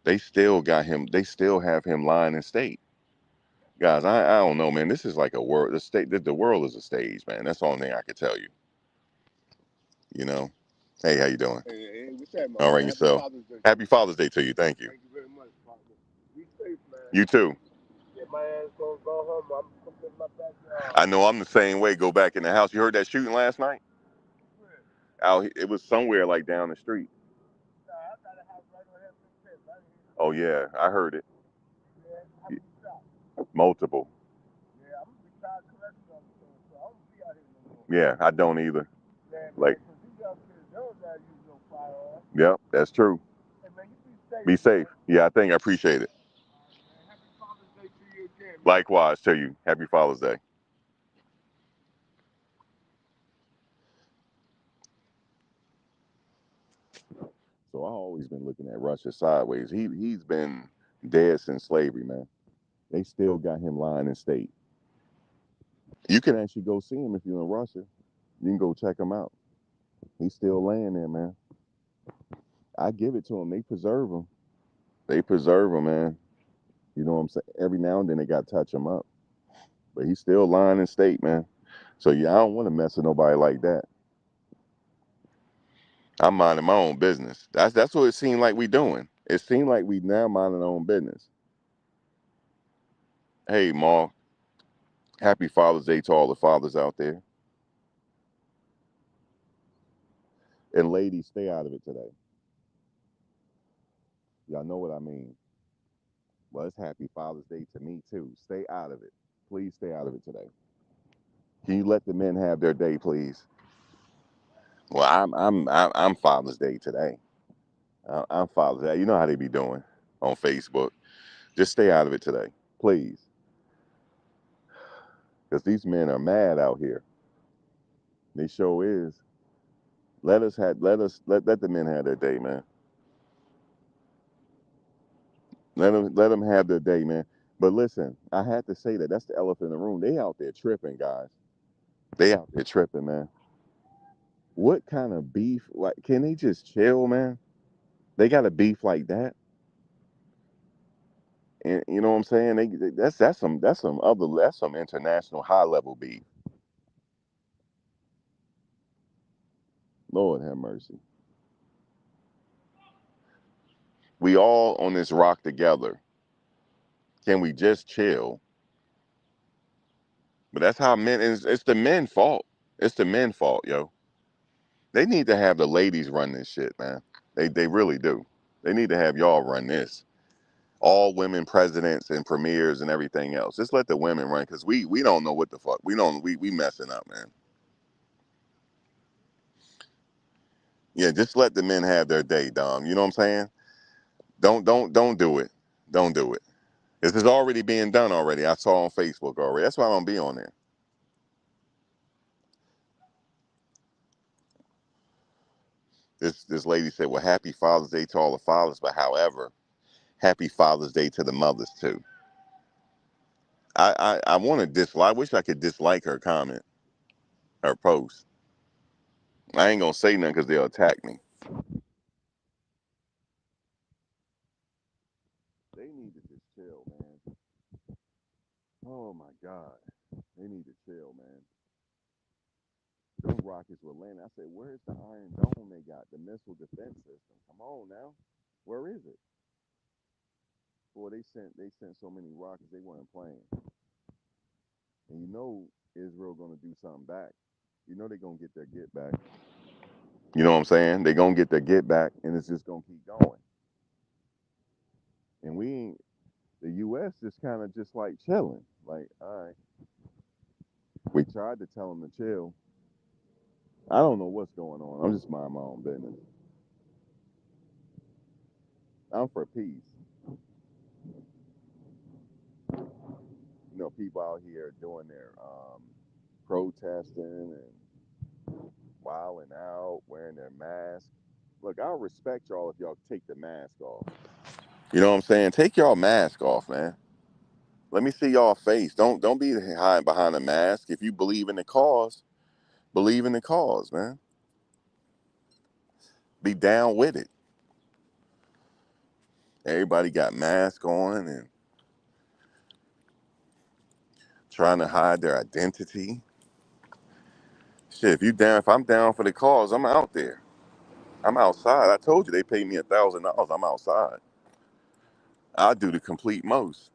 They still got him. They still have him lying in state. Guys, I don't know, man. This is like a world. The world is a stage, man. That's the only thing I can tell you. You know. Hey, how you doing? Hey, what's that, man? All right, yourself. Happy Father's Day to you. Thank you. Thank you very much, partner. Be safe, man. You too. Yeah, my ass gonna go home. I'm cooking in my backyard. I know I'm the same way. Go back in the house. You heard that shooting last night? Out, it was somewhere like down the street. Nah, I got a house right on that. Oh yeah, I heard it. Yeah, how many shots? Multiple. Yeah, I'm gonna be tired correcting officer, so I don't be out here no more. Yeah, I don't either. Man, like, man, 'cause these young kids don't know how to use no firearm. Yep, that's true. Hey man, you be safe. Be safe. Man. Yeah, I appreciate it. Man, happy Father's Day to you again. Man. Likewise to you. Happy Father's Day. So I always been looking at Russia sideways. He's been dead since slavery, man. They still got him lying in state. You can actually go see him if you're in Russia. You can go check him out. He's still laying there, man. I give it to him. They preserve him. They preserve him, man. You know what I'm saying? Every now and then they got to touch him up. But he's still lying in state, man. So yeah, I don't want to mess with nobody like that. I'm minding my own business. That's what it seemed like we doing. It seemed like we now minding our own business. Hey, Ma, happy Father's Day to all the fathers out there. And ladies, stay out of it today. Y'all know what I mean. Well, it's happy Father's Day to me too. Stay out of it. Please stay out of it today. Can you let the men have their day, please? Well, I'm Father's Day today. I'm Father's Day. You know how they be doing on Facebook. Just stay out of it today, please, because these men are mad out here. They show is. Let the men have their day, man. Let them have their day, man. But listen, I had to say that. That's the elephant in the room. They out there tripping, guys. They out there tripping, man. What kind of beef? Like, can they just chill, man? They got a beef like that, and you know what I'm saying? That's some international high level beef. Lord have mercy. We all on this rock together. Can we just chill? But that's how men. It's the men fault. It's the men fault, yo. They need to have the ladies run this shit, man. They really do. They need to have y'all run this. All women presidents and premiers and everything else. Just let the women run, because we don't know what the fuck. We messing up, man. Yeah, just let the men have their day, Dom. You know what I'm saying? Don't do it. Don't do it. This is already being done already. I saw on Facebook already. That's why I don't be on there. This lady said, "Well, happy Father's Day to all the fathers, but however, happy Father's Day to the mothers too." I want to dislike. I wish I could dislike her comment, her post. I ain't gonna say nothing because they'll attack me. They need to just chill, man. Oh my God, they need to chill, man. Them rockets were landing. I said, "Where's the Iron Dome they got? The missile defense system? Come on now, where is it?" Boy, they sent so many rockets they weren't playing. And you know Israel gonna do something back. You know they gonna get their get back. You know what I'm saying? They gonna get their get back, and it's just gonna keep going. And we ain't. The U.S. just kind of just like chilling. Like, all right, we tried to tell them to chill. I don't know what's going on. I'm just minding my own business. I'm for peace. You know, people out here doing their protesting and wilding out, wearing their masks. Look, I'll respect y'all if y'all take the mask off. You know what I'm saying? Take y'all mask off, man. Let me see y'all face. Don't be hiding behind a mask. If you believe in the cause, believe in the cause, man. Be down with it. Everybody got masks on and trying to hide their identity. Shit, if I'm down for the cause, I'm out there. I'm outside. I told you they paid me $1,000. I'm outside. I do the complete most.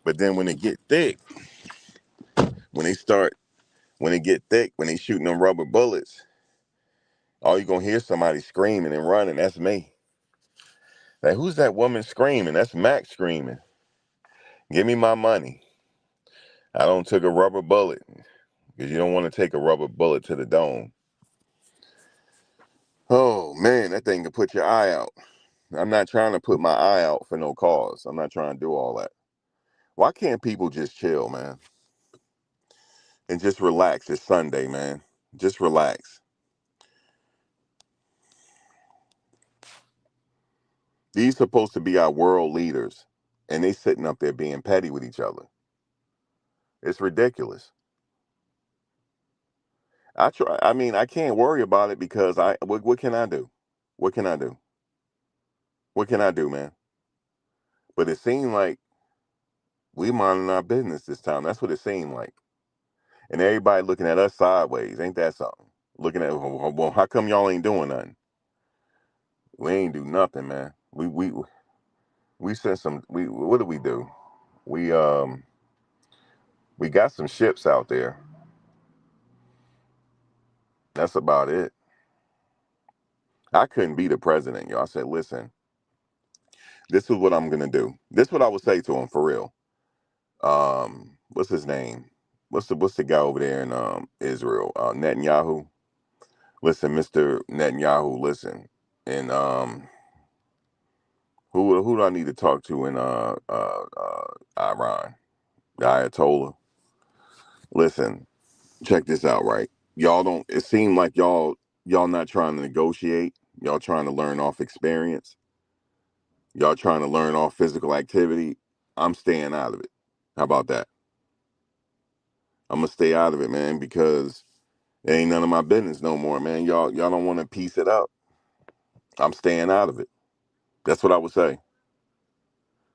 But then when it get thick, when they start, when it get thick, when they shooting them rubber bullets, all you gonna hear somebody screaming and running. That's me. Like, who's that woman screaming? That's Mac screaming. Give me my money. I don't took a rubber bullet, because you don't want to take a rubber bullet to the dome. Oh man, that thing can put your eye out. I'm not trying to put my eye out for no cause. I'm not trying to do all that. Why can't people just chill, man? And just relax. It's Sunday, man. Just relax. These supposed to be our world leaders, and they sitting up there being petty with each other. It's ridiculous. I try. I mean, I can't worry about it because what can I do? What can I do? What can I do, man? But it seemed like we minding our business this time. That's what it seemed like. And everybody looking at us sideways. Ain't that something? Looking at, well, how come y'all ain't doing nothing? We ain't do nothing, man. We sent some. We what did we do? We um we got some ships out there. That's about it. I couldn't be the president, y'all. I said, listen, this is what I'm gonna do. This is what I would say to him for real. What's his name? What's the guy over there in Israel? Netanyahu. Listen, Mr. Netanyahu, listen. And who do I need to talk to in Iran? The Ayatollah. Listen, check this out, right? Y'all don't. It seemed like y'all not trying to negotiate. Y'all trying to learn off experience. Y'all trying to learn off physical activity. I'm staying out of it. How about that? I'm gonna stay out of it, man, because it ain't none of my business no more, man. Y'all don't want to piece it up. I'm staying out of it. That's what I would say.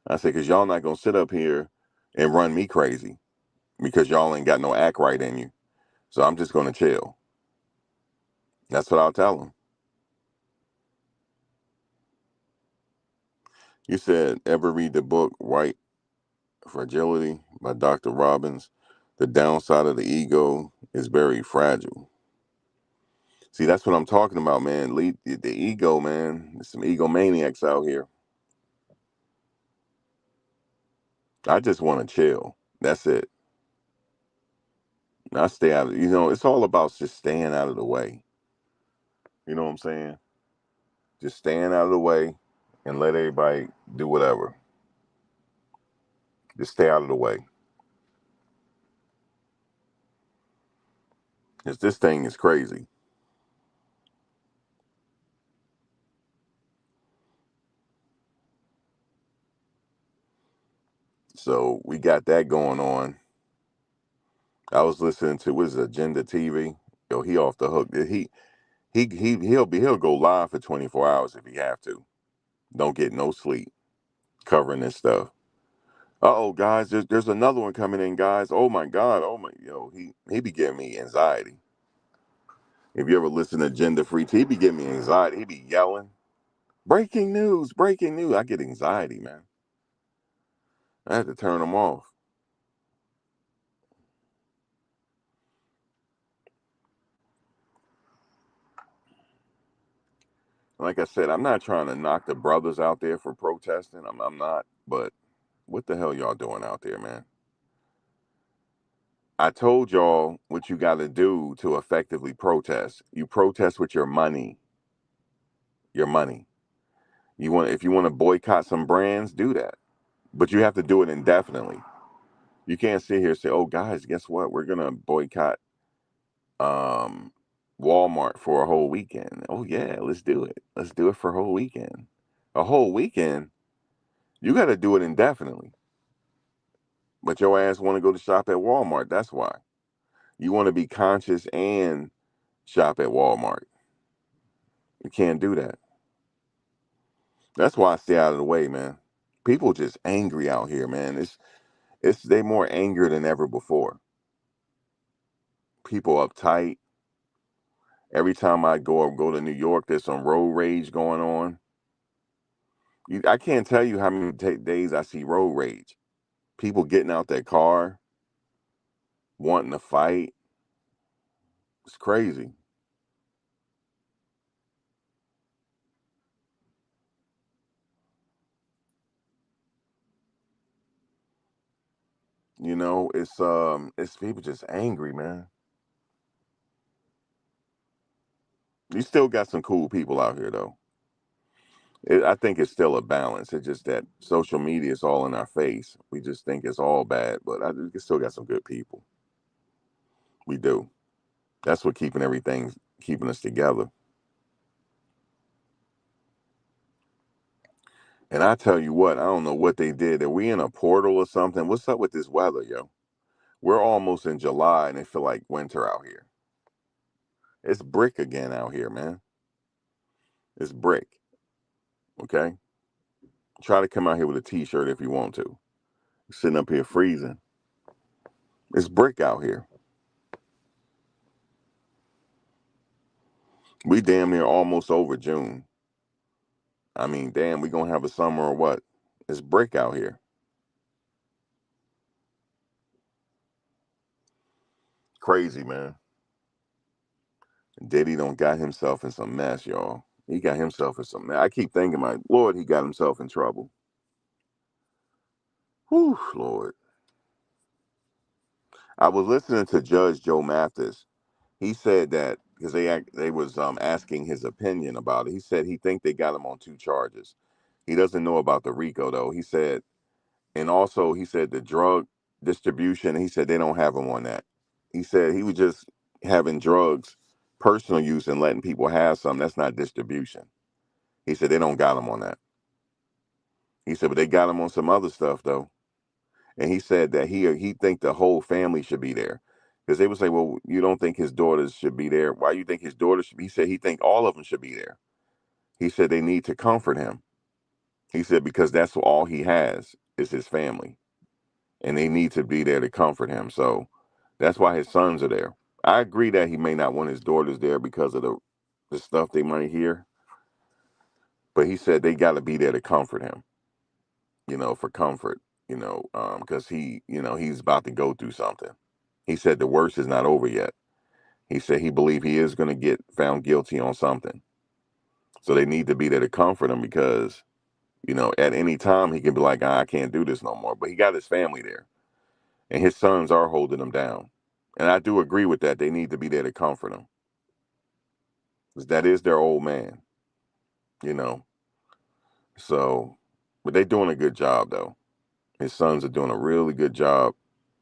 I say, because y'all not gonna sit up here and run me crazy because y'all ain't got no act right in you. So I'm just gonna chill. That's what I'll tell them. You said, ever read the book White Fragility by Dr. Robbins? The downside of the ego is very fragile. See, that's what I'm talking about, man. The ego, man. There's some egomaniacs out here. I just want to chill. That's it. I stay out of, it's all about just staying out of the way. You know what I'm saying? Just staying out of the way and let everybody do whatever. Just stay out of the way. Because this thing is crazy. So we got that going on. I was listening to, what is it, Agenda TV? Yo, he off the hook. He'll go live for 24 hours if he have to. Don't get no sleep covering this stuff. Uh-oh, guys, there's another one coming in, guys. Oh my God. Oh my, he be giving me anxiety. If you ever listen to Agenda Free T, he be giving me anxiety. He be yelling. Breaking news, breaking news. I get anxiety, man. I had to turn them off. Like I said, I'm not trying to knock the brothers out there for protesting. I'm not. But what the hell y'all doing out there, man? I told y'all what you got to do to effectively protest. You protest with your money. Your money. If you want to boycott some brands, do that. But you have to do it indefinitely. You can't sit here and say, "Oh, guys, guess what? We're gonna boycott um, Walmart for a whole weekend." Oh yeah, let's do it. Let's do it for a whole weekend. A whole weekend. You got to do it indefinitely. But your ass want to go to shop at Walmart. That's why. You want to be conscious and shop at Walmart. You can't do that. That's why I stay out of the way, man. People just angry out here, man. It's they more angry than ever before. People uptight. Every time I go to New York, there's some road rage going on. I can't tell you how many days I see road rage. People getting out their car, wanting to fight. It's crazy. It's people just angry, man. You still got some cool people out here though. I think it's still a balance. It's just that social media is all in our face. We just think it's all bad, but I think still got some good people. We do. That's what keeping us together. And I tell you what, I don't know what they did. Are we in a portal or something? What's up with this weather, yo? We're almost in July and it feel like winter out here. It's brick again out here, man. It's brick. Okay? Try to come out here with a t-shirt if you want to. You're sitting up here freezing. It's brick out here. We damn near almost over June. I mean, damn, we gonna have a summer or what? It's brick out here. Crazy, man. Diddy don't got himself in some mess, y'all. He got himself in some mess. I keep thinking, my Lord, he got himself in trouble. Whew, Lord. I was listening to Judge Joe Mathis. He said that because they was asking his opinion about it. He said he think they got him on 2 charges. He doesn't know about the RICO though. He said, and also he said the drug distribution. He said they don't have him on that. He said he was just having drugs, personal use, and letting people have some. That's not distribution. He said they don't got him on that. He said, but they got him on some other stuff though. And he said that he think the whole family should be there, because they would say, well, you don't think his daughters should be there? Why you think his daughters should be? He said he think all of them should be there. He said they need to comfort him. He said because that's all he has is his family, and they need to be there to comfort him. So that's why his sons are there. I agree that he may not want his daughters there because of the stuff they might hear, but he said they got to be there to comfort him. For comfort. Because he's about to go through something. He said the worst is not over yet. He said he believed he is going to get found guilty on something. So they need to be there to comfort him because, at any time he can be like, I can't do this no more. But he got his family there. And his sons are holding him down. And I do agree with that. They need to be there to comfort him. Because that is their old man. You know. So, but they're doing a good job, though. His sons are doing a really good job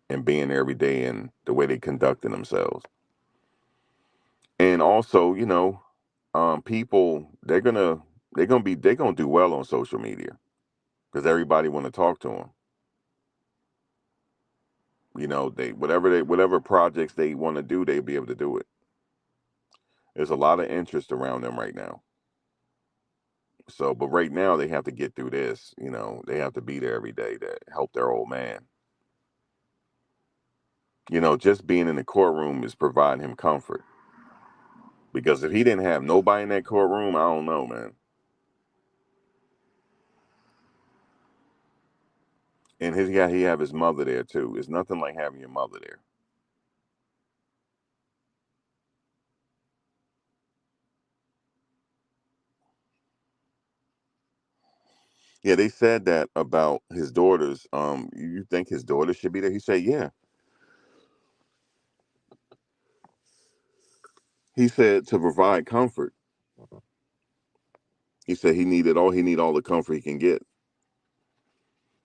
in being there every day and the way they conducting themselves. And also, people they're gonna do well on social media because everybody want to talk to them. They whatever projects they want to do, they'll be able to do it. There's a lot of interest around them right now. So, but right now they have to get through this. They have to be there every day to help their old man. Just being in the courtroom is providing him comfort. Because if he didn't have nobody in that courtroom, I don't know, man. And he have his mother there too. It's nothing like having your mother there. Yeah, they said that about his daughters. You think his daughters should be there? He said, yeah. He said to provide comfort. He said he need all the comfort he can get.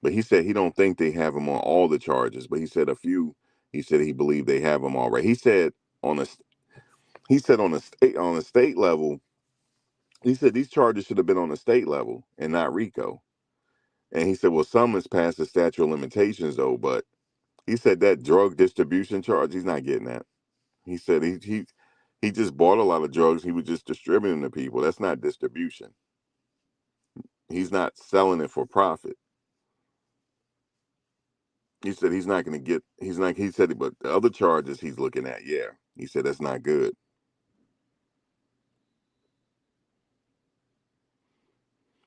But he said he don't think they have him on all the charges. But he said a few. He said he believed they have him already. On a on a state level. He said these charges should have been on the state level and not RICO. And he said, well, some is past the statute of limitations though. But he said that drug distribution charge, he's not getting that. He said he just bought a lot of drugs. He was just distributing them to people. That's not distribution. He's not selling it for profit. He said he's not going to get. He's not. He said, but the other charges he's looking at, yeah. He said that's not good.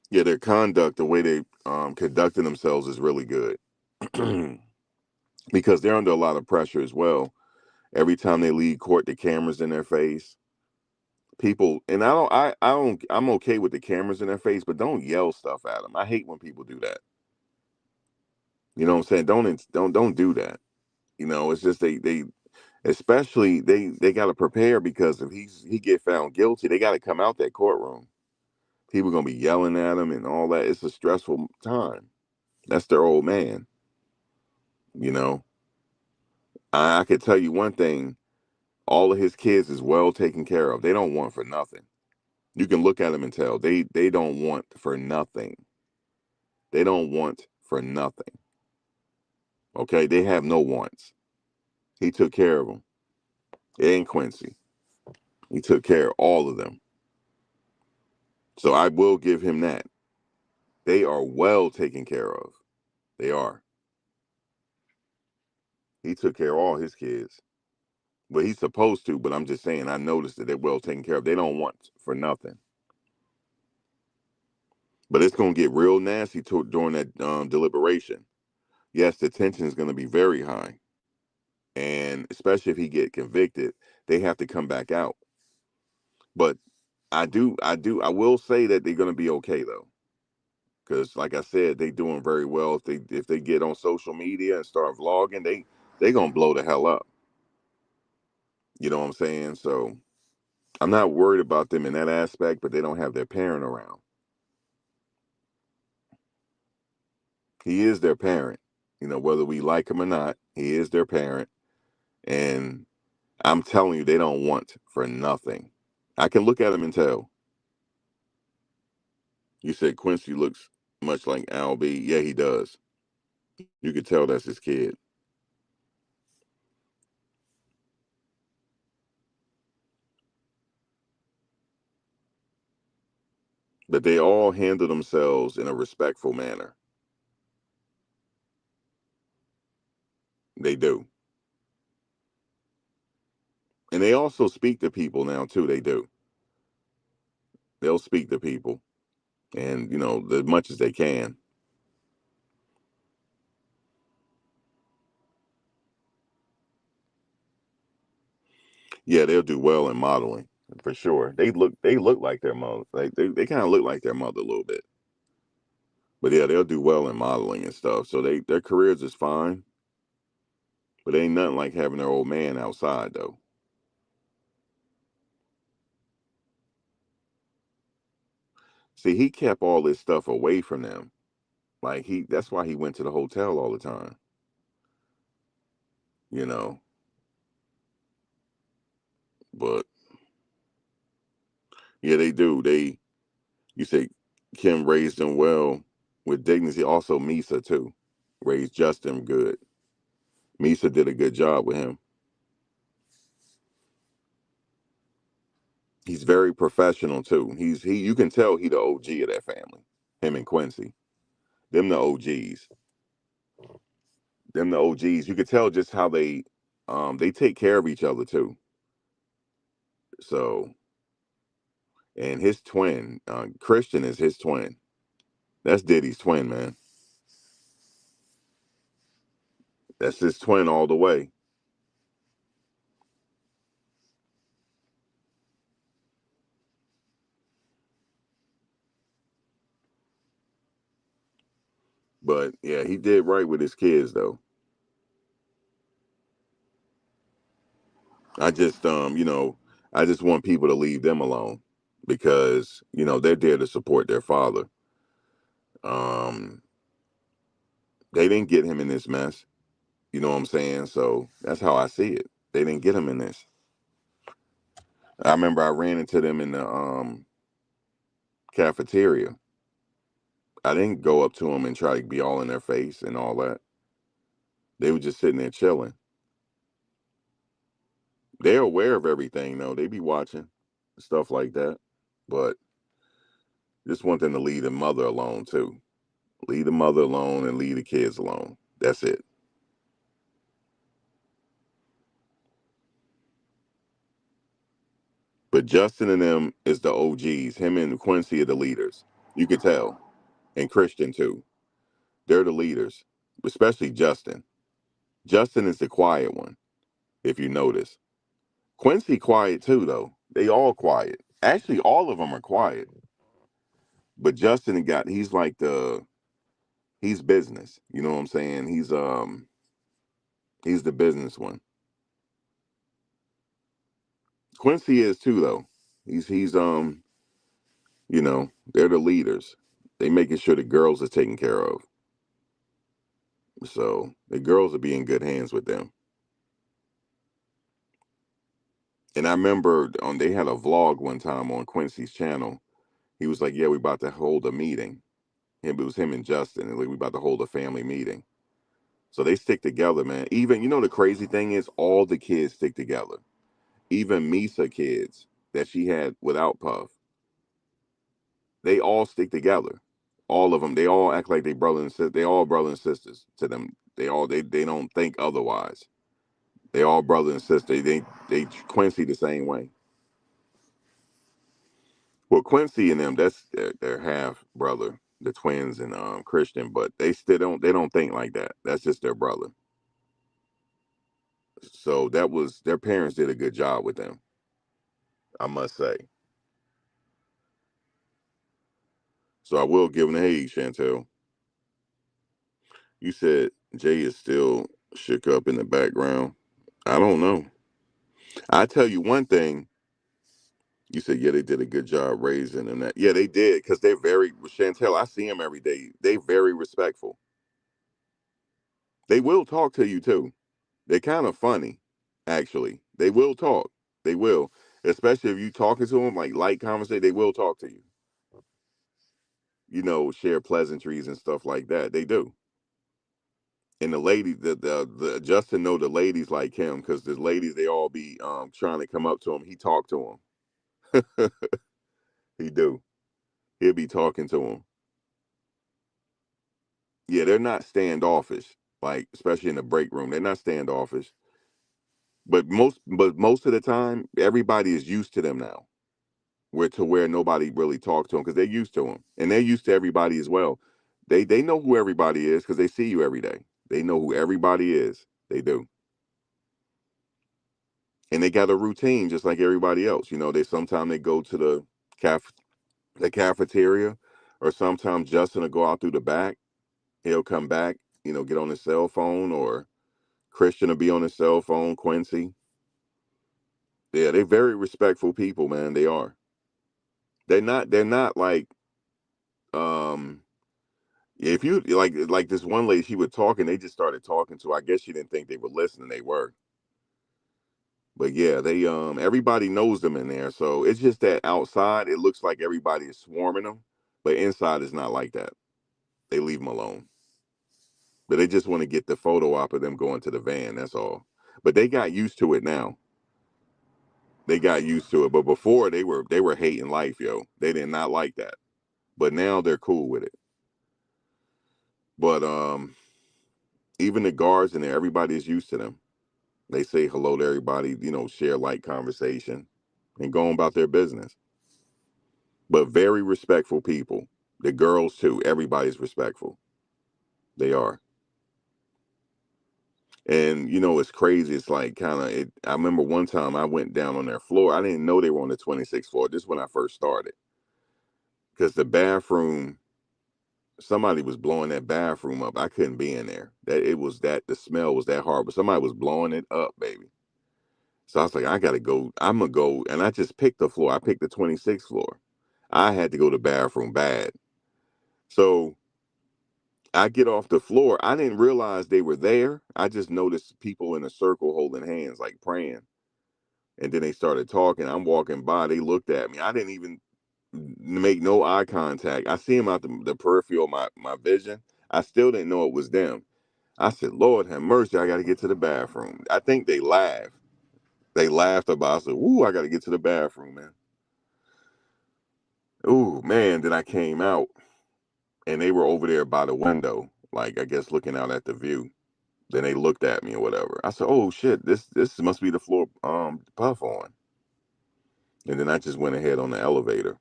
Yeah, their conduct, the way they conducting themselves, is really good because they're under a lot of pressure as well. Every time they leave court, the cameras in their face. People, and I'm okay with the cameras in their face, but don't yell stuff at them. I hate when people do that. You know what I'm saying? Don't do that. It's just they especially they got to prepare because if he get found guilty, they got to come out that courtroom. People gonna be yelling at him and all that. It's a stressful time. That's their old man. You know, I could tell you one thing: all of his kids is well taken care of. They don't want for nothing. You can look at them and tell they don't want for nothing. They don't want for nothing. Okay, they have no wants. He took care of them. It ain't Quincy. He took care of all of them. So I will give him that. They are well taken care of. They are. He took care of all his kids. But he's supposed to, but I'm just saying, I noticed that they're well taken care of. They don't want for nothing. But it's going to get real nasty during that deliberation. Yes, the tension is going to be very high. And especially if he get convicted, they have to come back out. But I will say that they're going to be okay, though. Because like I said, they doing very well. If they get on social media and start vlogging, they going to blow the hell up. You know what I'm saying? So I'm not worried about them in that aspect, but they don't have their parent around. He is their parent. You know, whether we like him or not, he is their parent. And I'm telling you, they don't want for nothing. I can look at him and tell. You said Quincy looks much like Al B. Yeah, he does. You could tell that's his kid. But they all handle themselves in a respectful manner. They do. And they also speak to people now, too. They do. They'll speak to people. And, you know, as much as they can. Yeah, they'll do well in modeling for sure. They look like their mother. Like they kind of look like their mother a little bit. But yeah, they'll do well in modeling and stuff. So their careers is fine. But ain't nothing like having their old man outside though. See, he kept all this stuff away from them. Like that's why he went to the hotel all the time. You know. But yeah, they do. You say Kim raised him well with dignity. Also Misa too. Raised Justin good. Misa did a good job with him. He's very professional too. You can tell he the OG of that family. Him and Quincy. Them the OGs. Them the OGs. You could tell just how they take care of each other too. So and his twin, Christian is his twin. That's Diddy's twin, man. That's his twin all the way. But yeah, he did right with his kids though. I just I just want people to leave them alone because, they're there to support their father. Um they didn't get him in this mess. You know what I'm saying? So that's how I see it. They didn't get him in this. I remember I ran into them in the cafeteria. I didn't go up to them and try to be all in their face and all that. They were just sitting there chilling. They're aware of everything though. They be watching stuff like that. But just want them to leave the mother alone too. Leave the mother alone and leave the kids alone. That's it. But Justin and them is the OGs. Him and Quincy are the leaders. You could tell. And Christian too. They're the leaders. Especially Justin. Justin is the quiet one, if you notice. Quincy quiet too, though. They all quiet. Actually, all of them are quiet. But Justin he's like he's business. You know what I'm saying? He's the business one. Quincy is too, though. They're the leaders. They making sure the girls are taken care of. So the girls will be in good hands with them. And I remember they had a vlog one time on Quincy's channel. He was like, "Yeah, we about to hold a meeting." Him, it was him and Justin, and like we about to hold a family meeting. So they stick together, man. Even the crazy thing is, all the kids stick together. Even Misa kids that she had without Puff, they all stick together. All of them, they all act like they brother and sister. They all brother and sisters to them. They don't think otherwise. They all brother and sister. They Quincy the same way. Well, Quincy and them, that's their half brother, the twins and Christian, but they don't think like that. That's just their brother. So that was their parents did a good job with them, I must say. So I will give them, hey, Chantel, you said Jay is still shook up in the background. I don't know. I tell you one thing. You said, yeah, they did a good job raising them. That, yeah, they did, because they're very, Chantel, I see them every day. They very respectful. They will talk to you too. They're kind of funny, actually. They will talk. They will, especially if you talking to them like light conversation. They will talk to you. Share pleasantries and stuff like that. They do. And the ladies, the Justin know the ladies like him, because the ladies, they all be trying to come up to him. He talk to them. He do. He'll be talking to them. Yeah, they're not standoffish. Like, especially in the break room, they're not standoffish. But most of the time, everybody is used to them now. Where nobody really talks to them, because they're used to them, and they're used to everybody as well. They know who everybody is, because they see you every day. They know who everybody is. They do. And they got a routine just like everybody else. They sometimes they go to caf the cafeteria, or sometimes Justin will go out through the back. He'll come back, get on his cell phone, or Christian will be on his cell phone. Quincy, yeah, they're very respectful people, man. They are. They're not like um if you like this one lady, she was talking, they just started talking to her. I guess she didn't think they were listening. They were. But yeah, they everybody knows them in there. So it's just that outside it looks like everybody is swarming them, but inside it's not like that. They leave them alone. But they just want to get the photo op of them going to the van. That's all. But they got used to it now. They got used to it. But before they were hating life, yo. They did not like that. But now they're cool with it. But even the guards in there, everybody is used to them. They say hello to everybody, share light conversation and go on about their business. But very respectful people. The girls too. Everybody's respectful. They are. And it's crazy. It's like kind of it. I remember one time I went down on their floor. I didn't know they were on the 26th floor. This is when I first started. Because the bathroom, somebody was blowing that bathroom up. I couldn't be in there. The smell was that hard, but somebody was blowing it up, baby. So I was like, I gotta go. I'm gonna go, and I just picked the floor. I picked the 26th floor. I had to go to the bathroom bad. So I get off the floor. I didn't realize they were there. I just noticed people in a circle holding hands, like praying. And then they started talking. I'm walking by. They looked at me. I didn't even make no eye contact. I see them out the peripheral of my vision. I still didn't know it was them. I said, Lord have mercy. I got to get to the bathroom. I think they laughed. They laughed about it. I said, ooh, I got to get to the bathroom, man. Ooh, man. Then I came out, and they were over there by the window, like I guess looking out at the view. Then they looked at me or whatever. I said, "Oh shit, this must be the floor Puff on." And then I just went ahead on the elevator.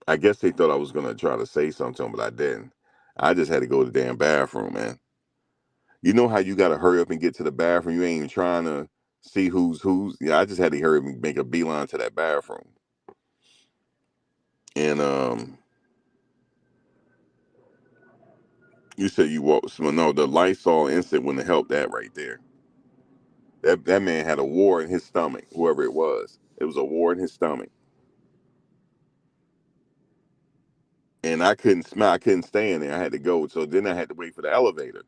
I guess they thought I was gonna try to say something to them, but I didn't. I just had to go to the damn bathroom, man. You know how you gotta hurry up and get to the bathroom. You ain't even trying to see who's. Yeah, I just had to hurry up and make a beeline to that bathroom. And you said you walked. Well, no, the Lysol instant wouldn't have helped that right there. That man had a war in his stomach. Whoever it was a war in his stomach. And I couldn't smell. I couldn't stay in there. I had to go. So then I had to wait for the elevator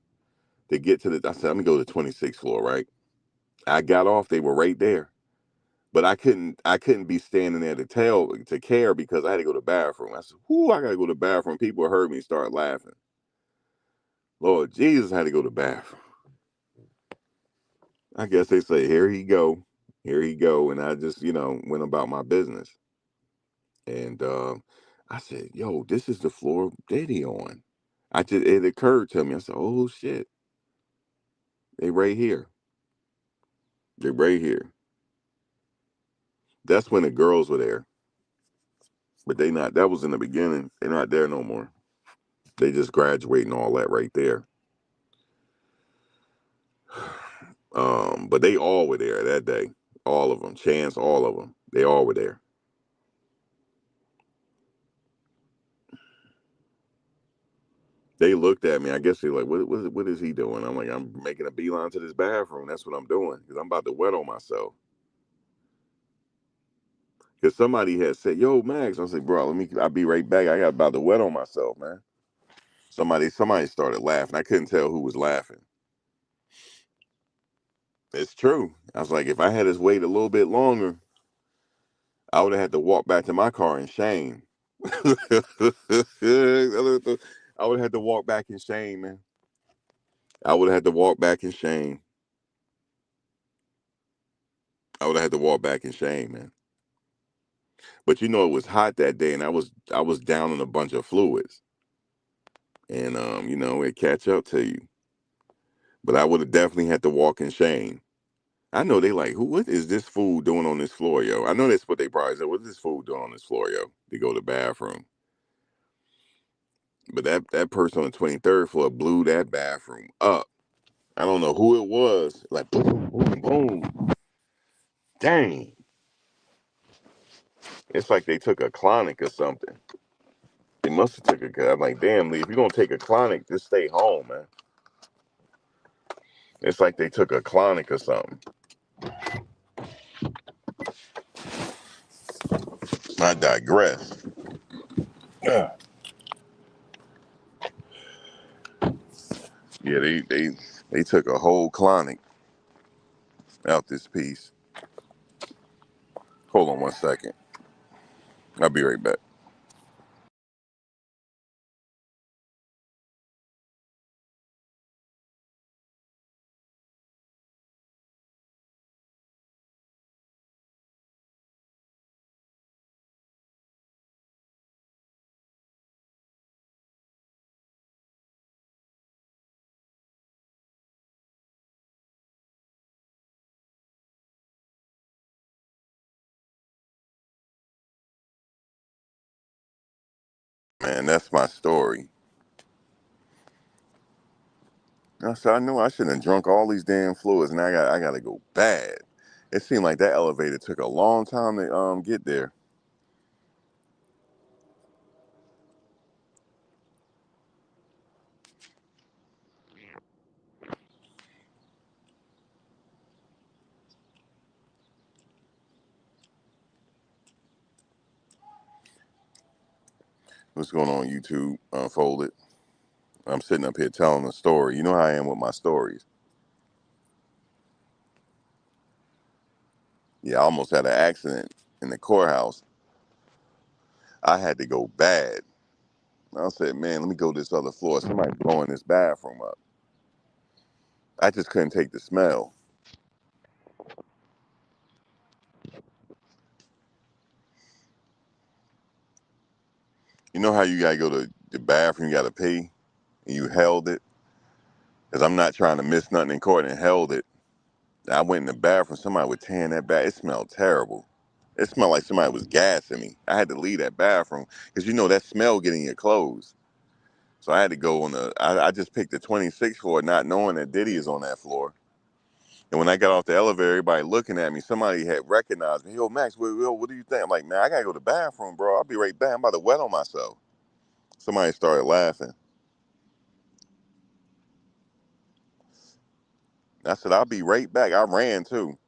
to get to the. I said, I'm gonna go to the 26th floor, right? I got off. They were right there. But I couldn't be standing there to care because I had to go to the bathroom. I said, "Whoo, I gotta go to the bathroom." People heard me start laughing. Lord Jesus, I had to go to the bathroom. I guess they say, "Here he go, here he go," and I just went about my business. And I said, "Yo, this is the floor Diddy on." It occurred to me. I said, "Oh shit, they right here. They right here." That's when the girls were there, but they not. That was in the beginning. They're not there no more. They just graduating all that right there. But they all were there that day. All of them, Chance, all of them. They all were there. They looked at me. I guess they're like, what is he doing?" I'm like, "I'm making a beeline to this bathroom. That's what I'm doing because I'm about to wet on myself." Because somebody had said, "Yo, Max," I was like, "Bro, I'll be right back. I got about to wet on myself, man." Somebody started laughing. I couldn't tell who was laughing. It's true. I was like, if I had just waited a little bit longer, I would have had to walk back to my car in shame. I would have had to walk back in shame, man. I would have had to walk back in shame. I would have had to walk back in shame, man. But it was hot that day, and I was down in a bunch of fluids, and it catch up to you. But I would have definitely had to walk in shame. I know they like, what is this fool doing on this floor, yo? I know that's what they probably said. What's this fool doing on this floor, yo? To go to the bathroom. But that person on the 23rd floor blew that bathroom up. I don't know who it was. Like boom, boom, boom. Dang. It's like they took a clonic or something. They must have took a gun. I'm like, damn, Lee, if you're gonna take a clonic, just stay home, man. It's like they took a clonic or something. I digress. Yeah, they took a whole clonic out this piece. Hold on one second. I'll be right back. Man, that's my story. I said, I know I shouldn't have drunk all these damn fluids, and I gotta go bad. It seemed like that elevator took a long time to get there. What's going on, YouTube? Unfolded. I'm sitting up here telling a story. You know how I am with my stories. Yeah, I almost had an accident in the courthouse. I had to go bad. I said, man, let me go to this other floor. Somebody's blowing this bathroom up. I just couldn't take the smell. You know how you gotta go to the bathroom, you gotta pee, and you held it? Because I'm not trying to miss nothing in court and held it. I went in the bathroom, somebody was tearing that back. It smelled terrible. It smelled like somebody was gassing me. I had to leave that bathroom because that smell getting your clothes. So I had to go I just picked the 26th floor not knowing that Diddy is on that floor. And when I got off the elevator, everybody looking at me, somebody had recognized me. Yo, Max, what do you think? I'm like, man, I gotta go to the bathroom, bro. I'll be right back. I'm about to wet on myself. Somebody started laughing. I said, I'll be right back. I ran too.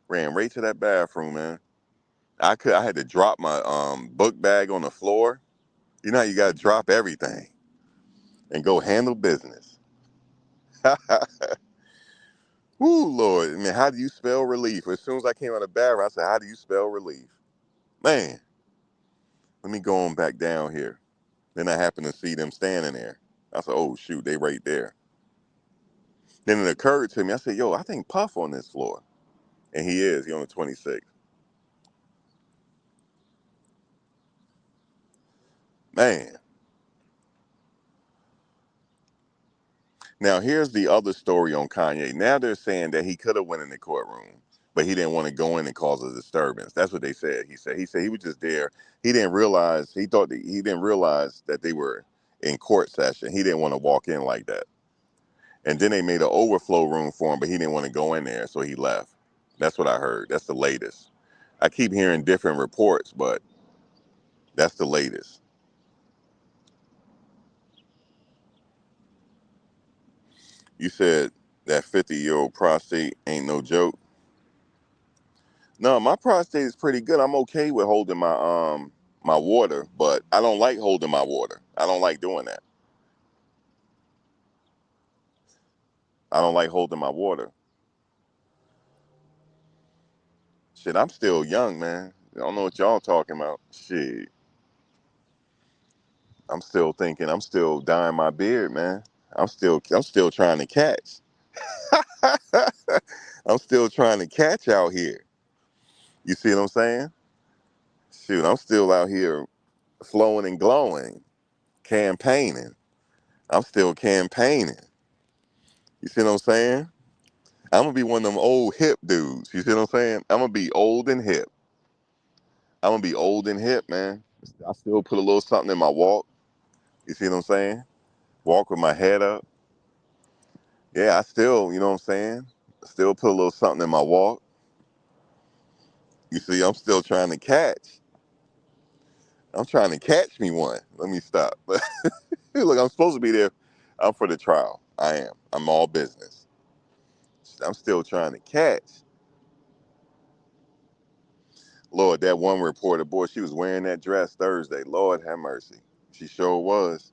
Ran right to that bathroom, man. I had to drop my book bag on the floor. You know how you gotta drop everything and go handle business. Ooh, Lord, man, how do you spell relief? As soon as I came out of the bathroom, I said, how do you spell relief? Man, let me go on back down here. Then I happened to see them standing there. I said, oh, shoot, they right there. Then it occurred to me, I said, yo, I think Puff on this floor. And he is. He on the 26th. Man. Now, here's the other story on Kanye. Now they're saying that he could have went in the courtroom, but he didn't want to go in and cause a disturbance. That's what they said. He said he was just there. He didn't realize, he didn't realize that they were in court session. He didn't want to walk in like that. And then they made an overflow room for him, but he didn't want to go in there, so he left. That's what I heard. That's the latest. I keep hearing different reports, but that's the latest. You said that 50-year-old prostate ain't no joke. No, my prostate is pretty good. I'm okay with holding my water, but I don't like holding my water. I don't like doing that. I don't like holding my water. Shit, I'm still young, man. I don't know what y'all talking about. Shit. I'm still thinking, I'm still dyeing my beard, man. I'm still trying to catch. I'm still trying to catch out here. You see what I'm saying? Shoot, I'm still out here flowing and glowing, campaigning. I'm still campaigning. You see what I'm saying? I'm gonna be one of them old hip dudes. You see what I'm saying? I'm gonna be old and hip. I'm gonna be old and hip, man. I still put a little something in my walk. You see what I'm saying? Walk with my head up. Yeah, I still, you know what I'm saying? Still put a little something in my walk. You see, I'm still trying to catch. I'm trying to catch me one. Let me stop. Look, I'm supposed to be there. I'm for the trial. I am. I'm all business. I'm still trying to catch. Lord, that one reporter, boy, she was wearing that dress Thursday. Lord have mercy. She sure was.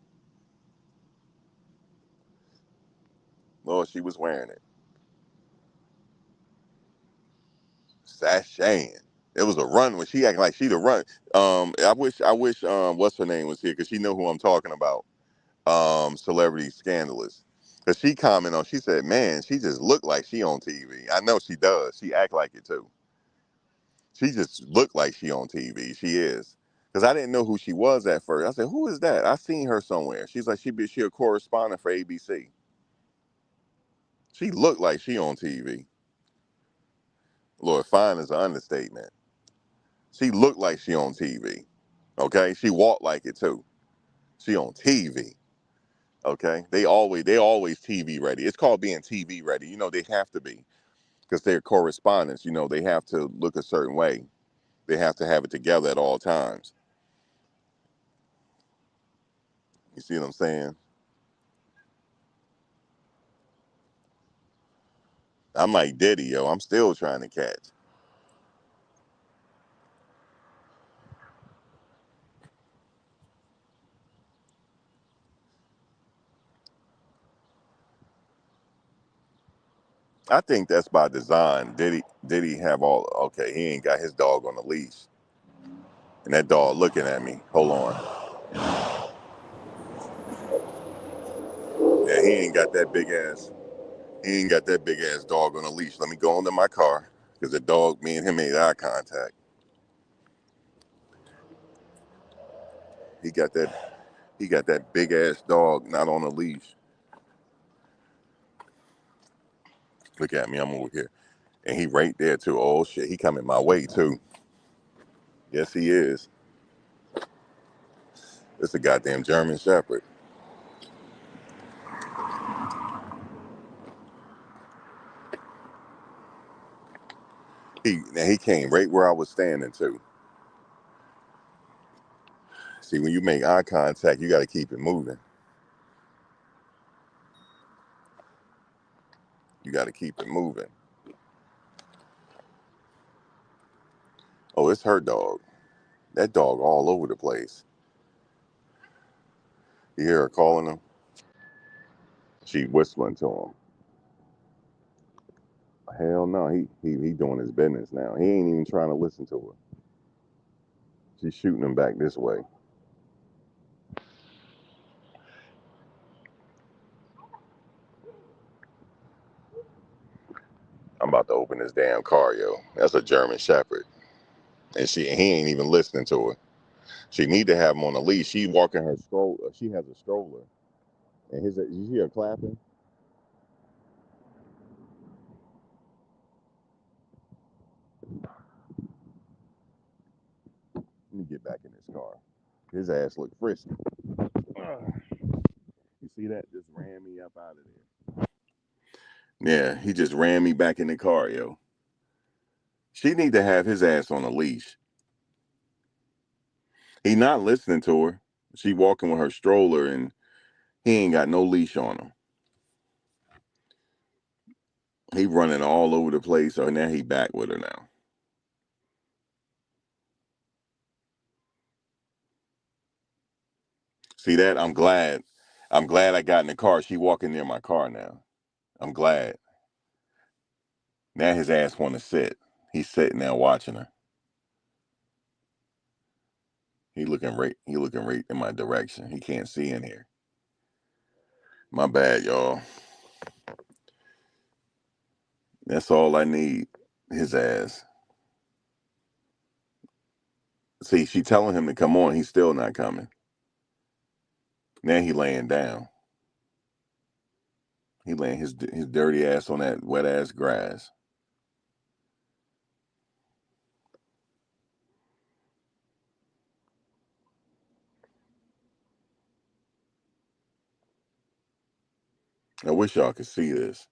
Lord, she was wearing it. Sashaying. It was a run when she acting like she the run. I wish, what's her name was here because she know who I'm talking about. Celebrity scandalous. Cause she commented on, she said, man, she just looked like she on TV. I know she does. She act like it too. She just looked like she on TV. She is. Cause I didn't know who she was at first. I said, who is that? I seen her somewhere. She's like, she a correspondent for ABC. She looked like she on TV. Lord, fine is an understatement. She looked like she on TV. Okay? She walked like it too. She on TV. Okay? They always TV ready. It's called being TV ready. You know, they have to be. Because they're correspondents. You know, they have to look a certain way. They have to have it together at all times. You see what I'm saying? I'm like Diddy, yo. I'm still trying to catch. I think that's by design. Diddy have all okay, he ain't got his dog on the leash. And that dog looking at me. Hold on. Yeah, he ain't got that big ass dog on a leash. Let me go into my car. Because the dog, me and him made eye contact. He got that big ass dog not on a leash. Look at me, I'm over here. And he right there too. Oh shit, he coming my way too. Yes, he is. It's a goddamn German Shepherd. He came right where I was standing too. See, when you make eye contact, you got to keep it moving. You got to keep it moving. Oh, it's her dog. That dog all over the place. You hear her calling him? She whistling to him. Hell no, he doing his business now. He ain't even trying to listen to her. She's shooting him back this way. I'm about to open this damn car, yo. That's a German Shepherd, and he ain't even listening to her. She need to have him on a leash. She walking her stroller. She has a stroller, and you see her clapping. Let me get back in this car. His ass look frisky. You see that? Just ran me up out of there. Yeah, he just ran me back in the car, yo. She need to have his ass on a leash. He not listening to her. She walking with her stroller, and he ain't got no leash on him. He running all over the place, so now he back with her now. See that? I'm glad. I'm glad I got in the car. She walking near my car now. I'm glad. Now his ass want to sit. He's sitting there watching her. He looking right in my direction. He can't see in here. My bad, y'all. That's all I need. His ass. See, she telling him to come on. He's still not coming. Now he laying down. He laying his dirty ass on that wet ass grass. I wish y'all could see this.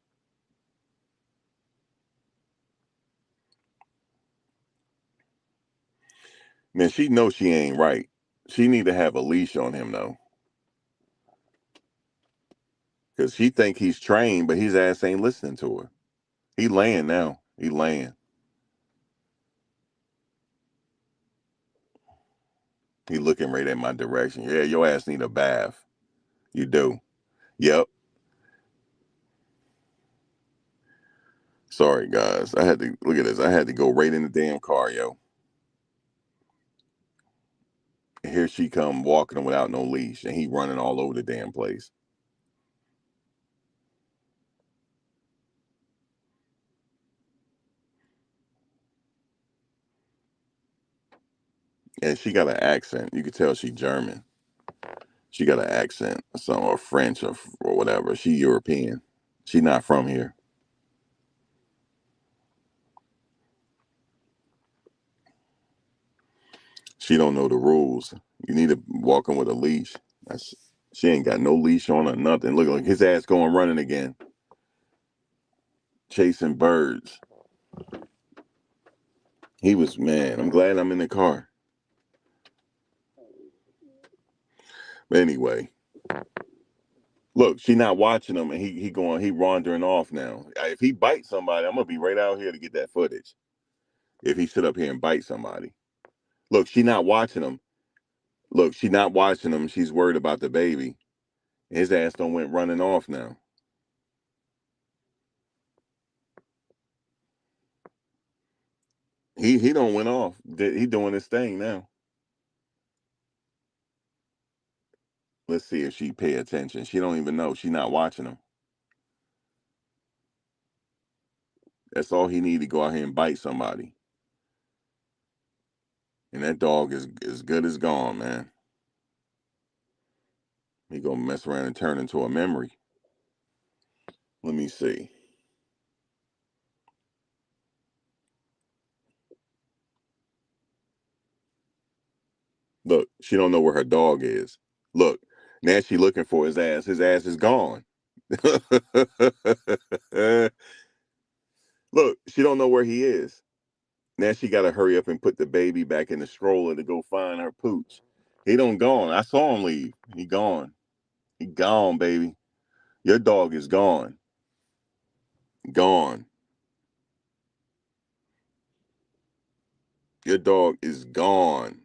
Man, she knows she ain't right. She need to have a leash on him though. Cause she think he's trained, but his ass ain't listening to her. He laying now. He laying. He looking right at my direction. Yeah, your ass need a bath. You do. Yep. Sorry, guys. I had to look at this. I had to go right in the damn car, yo. And here she come walking without no leash, and he running all over the damn place. And she got an accent. You could tell she German. She got an accent, some or French or whatever. She European. She not from here. She don't know the rules. You need to walk him with a leash. That's, she ain't got no leash on or nothing. Look like his ass going running again, chasing birds. He was man. I'm glad I'm in the car. But anyway, look, she not watching him, and he wandering off now. If he bites somebody, I'm gonna be right out here to get that footage. If he sit up here and bite somebody, look, she not watching him. Look, she not watching him. She's worried about the baby. His ass don't went running off now. He don't went off. He doing his thing now. Let's see if she pay attention. She don't even know. She not watching him. That's all he need to go out here and bite somebody. And that dog is as good as gone, man. He gonna mess around and turn into a memory. Let me see. Look, she don't know where her dog is. Look, now she looking for his ass. His ass is gone. Look, she don't know where he is. Now she got to hurry up and put the baby back in the stroller to go find her pooch. He don't gone. I saw him leave. He gone. He gone, baby. Your dog is gone. Gone. Your dog is gone.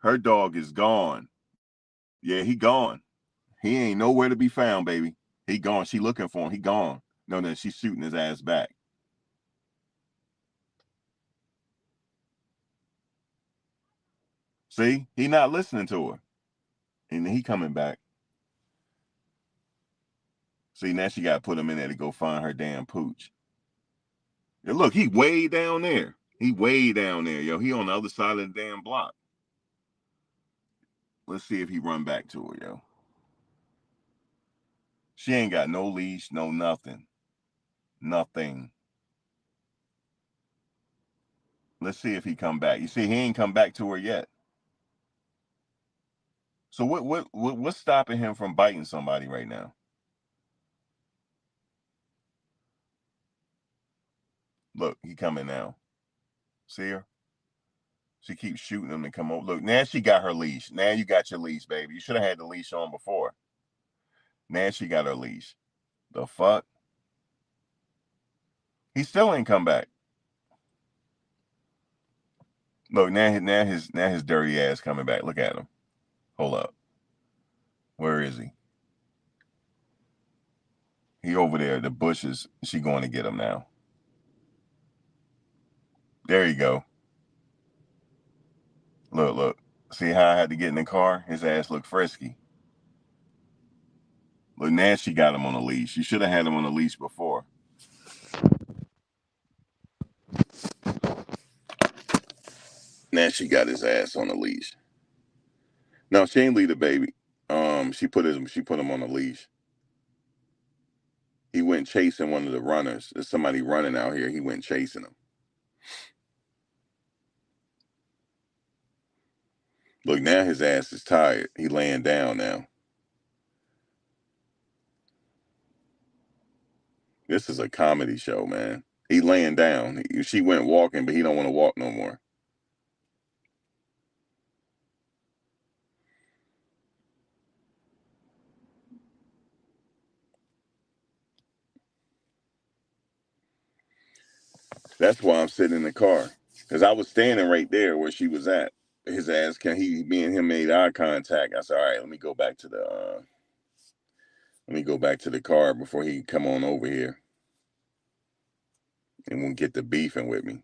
Her dog is gone. Yeah, he gone. He ain't nowhere to be found, baby. He gone. She looking for him. He gone. No, she's shooting his ass back. See, he not listening to her, and he coming back. See, now she got to put him in there to go find her damn pooch. And look, he way down there. He way down there, yo. He on the other side of the damn block. Let's see if he run back to her, yo. She ain't got no leash, no nothing. Nothing. Let's see if he come back. You see, he ain't come back to her yet. So what's stopping him from biting somebody right now? Look, he coming now. See her? She keeps shooting him to come over. Look, now she got her leash. Now you got your leash, baby. You should have had the leash on before. Now she got her leash. The fuck? He still ain't come back. Look, now his dirty ass coming back. Look at him. Hold up. Where is he? He over there. The bushes. She going to get him now. There you go. Look. See how I had to get in the car? His ass looked frisky. Look, now she got him on a leash. You should have had him on a leash before. Now she got his ass on a leash. No, she ain't leave the baby. She put him on a leash. He went chasing one of the runners. There's somebody running out here. He went chasing him. Look, now his ass is tired. He laying down now. This is a comedy show, man. He laying down. She went walking, but he don't want to walk no more. That's why I'm sitting in the car. Because I was standing right there where she was at. His ass me and him made eye contact. I said, all right, let me go back to the car before he come on over here and won't get the beefing with me.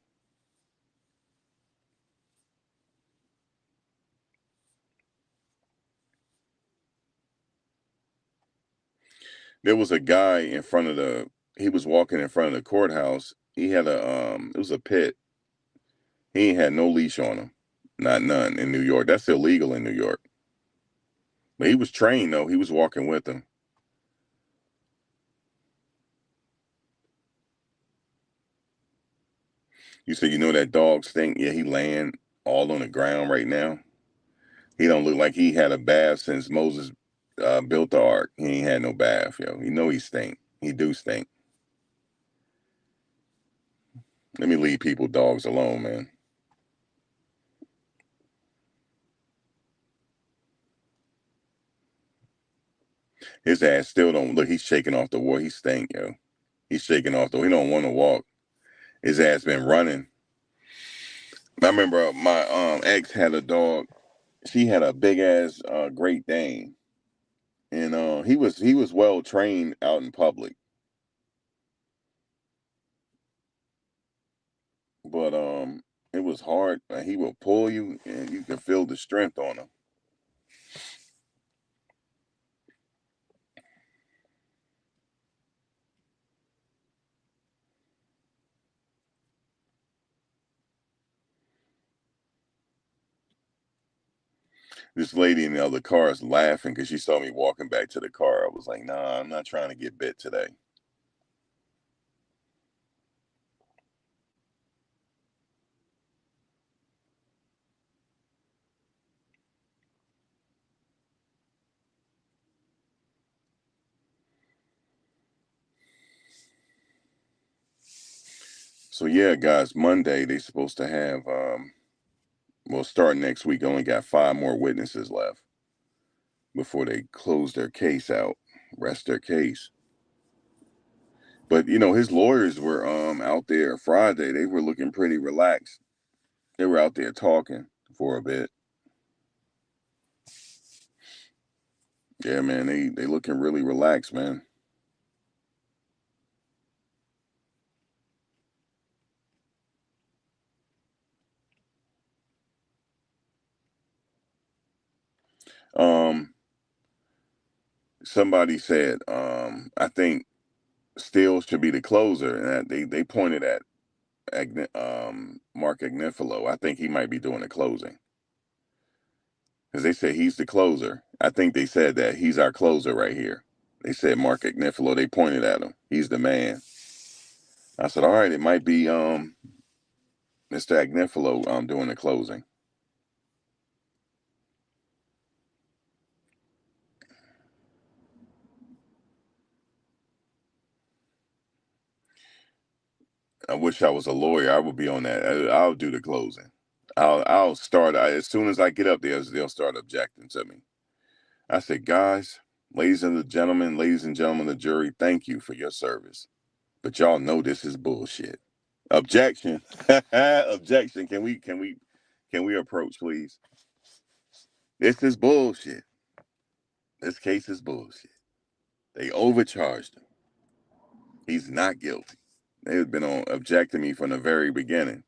There was a guy he was walking in front of the courthouse. He had it was a pit. He ain't had no leash on him. Not none in New York. That's illegal in New York. But he was trained though. He was walking with him. You said, that dog stink? Yeah, he laying all on the ground right now. He don't look like he had a bath since Moses built the ark. He ain't had no bath, yo. You know he stink. He do stink. Let me leave people dogs alone, man. His ass still don't look. He's shaking off the water. He stink, yo. He's shaking off the. He don't want to walk. His ass been running. I remember my ex had a dog. She had a big ass Great Dane, and he was well trained out in public, but it was hard. He will pull you, and you can feel the strength on him. This lady in the other car is laughing because she saw me walking back to the car. I was like, nah, I'm not trying to get bit today. So yeah, guys, Monday they supposed to have well, start next week. They only got 5 more witnesses left before they close their case out, rest their case. But his lawyers were out there Friday. They were looking pretty relaxed. They were out there talking for a bit. Yeah, man, they looking really relaxed, man. Um, somebody said, I think Steele should be the closer, and they pointed at Mark Agnifilo. I think he might be doing the closing because they said he's the closer. I think they said that he's our closer right here. They said Mark Agnifilo. They pointed at him. He's the man. I said, all right, it might be Mr. Agnifilo doing the closing. I wish I was a lawyer. I would be on that. I'll do the closing. I'll start as soon as I get up there. They'll start objecting to me. I said, guys, ladies and gentlemen of the jury, thank you for your service. But y'all know this is bullshit. Objection. Objection. Can we approach, please? This is bullshit. This case is bullshit. They overcharged him. He's not guilty. They've been on objecting me from the very beginning.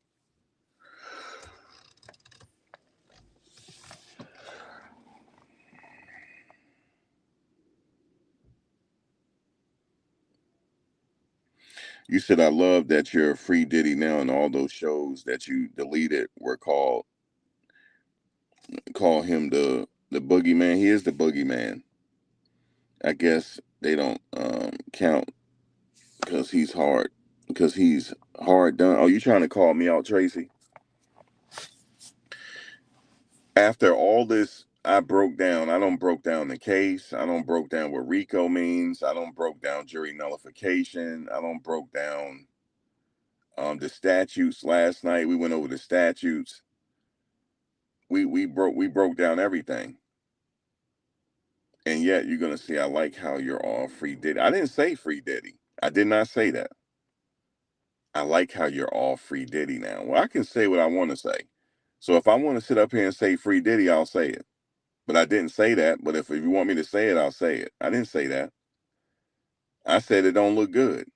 You said I love that you're free Diddy now, and all those shows that you deleted were call him the boogeyman. He is the boogeyman. I guess they don't count because he's hard done. Oh, you trying to call me out, Tracy? After all this, I broke down. I don't broke down the case. I don't broke down what RICO means. I don't broke down jury nullification. I don't broke down the statutes last night. We went over the statutes. We broke down everything. And yet you're gonna see I like how you're all free Diddy. I didn't say free Diddy. I did not say that. I like how you're all free Diddy now. Well, I can say what I want to say. So if I want to sit up here and say free Diddy, I'll say it. But I didn't say that. But if you want me to say it, I'll say it. I didn't say that. I said it don't look good.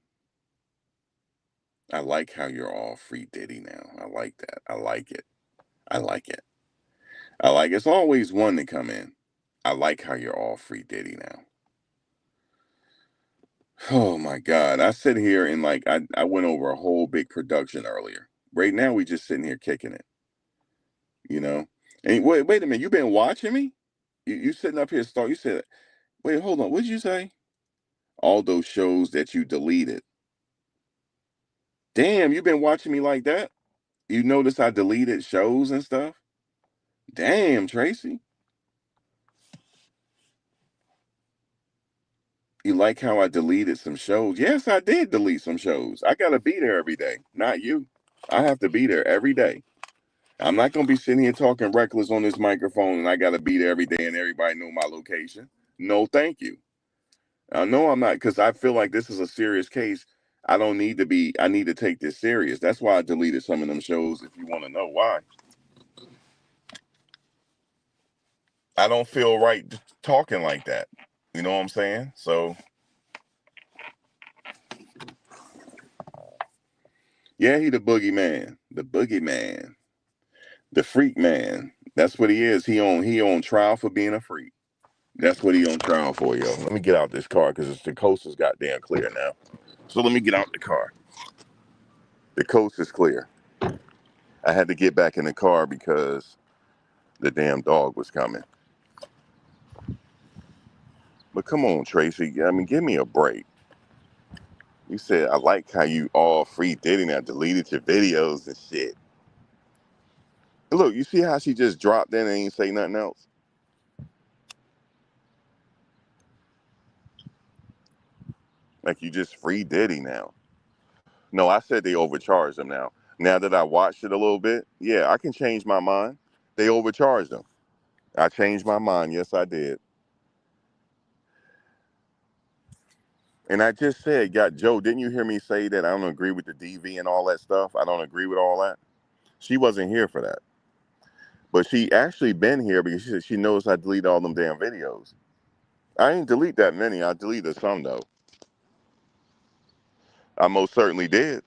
I like how you're all free Diddy now. I like that. I like it. I like it. I like it's always one to come in. I like how you're all free Diddy now. Oh my God. I sit here and I went over a whole big production earlier. Right now we just sitting here kicking it, you know? And wait a minute, you been watching me? You sitting up here you said, wait, hold on, what did you say? All those shows that you deleted. Damn, you been watching me like that? You notice I deleted shows and stuff? Damn, Tracy. You like how I deleted some shows? Yes, I did delete some shows. I gotta be there every day, not you. I have to be there every day. I'm not gonna be sitting here talking reckless on this microphone and I gotta be there every day and everybody know my location. No, thank you. I know I'm not because I feel like this is a serious case. I don't need to be. I need to take this serious. That's why I deleted some of them shows. If you want to know why, I don't feel right talking like that. You know what I'm saying? So yeah, he the boogeyman, the freak man. That's what he is. He on trial for being a freak. That's what he on trial for, yo. Let me get out this car because the coast is goddamn clear now. So let me get out the car. The coast is clear. I had to get back in the car because the damn dog was coming. But come on, Tracy. I mean, give me a break. You said I like how you all free dating. I deleted your videos and shit. Look, you see how she just dropped in and ain't say nothing else? Like you just free Diddy now. No, I said they overcharged him now. Now that I watched it a little bit, yeah, I can change my mind. They overcharged him. I changed my mind. Yes, I did. And I just said, got Joe, didn't you hear me say that I don't agree with the DV and all that stuff? I don't agree with all that. She wasn't here for that. But she actually been here because she knows I delete all them damn videos. I ain't delete that many. I deleted some though. I most certainly did.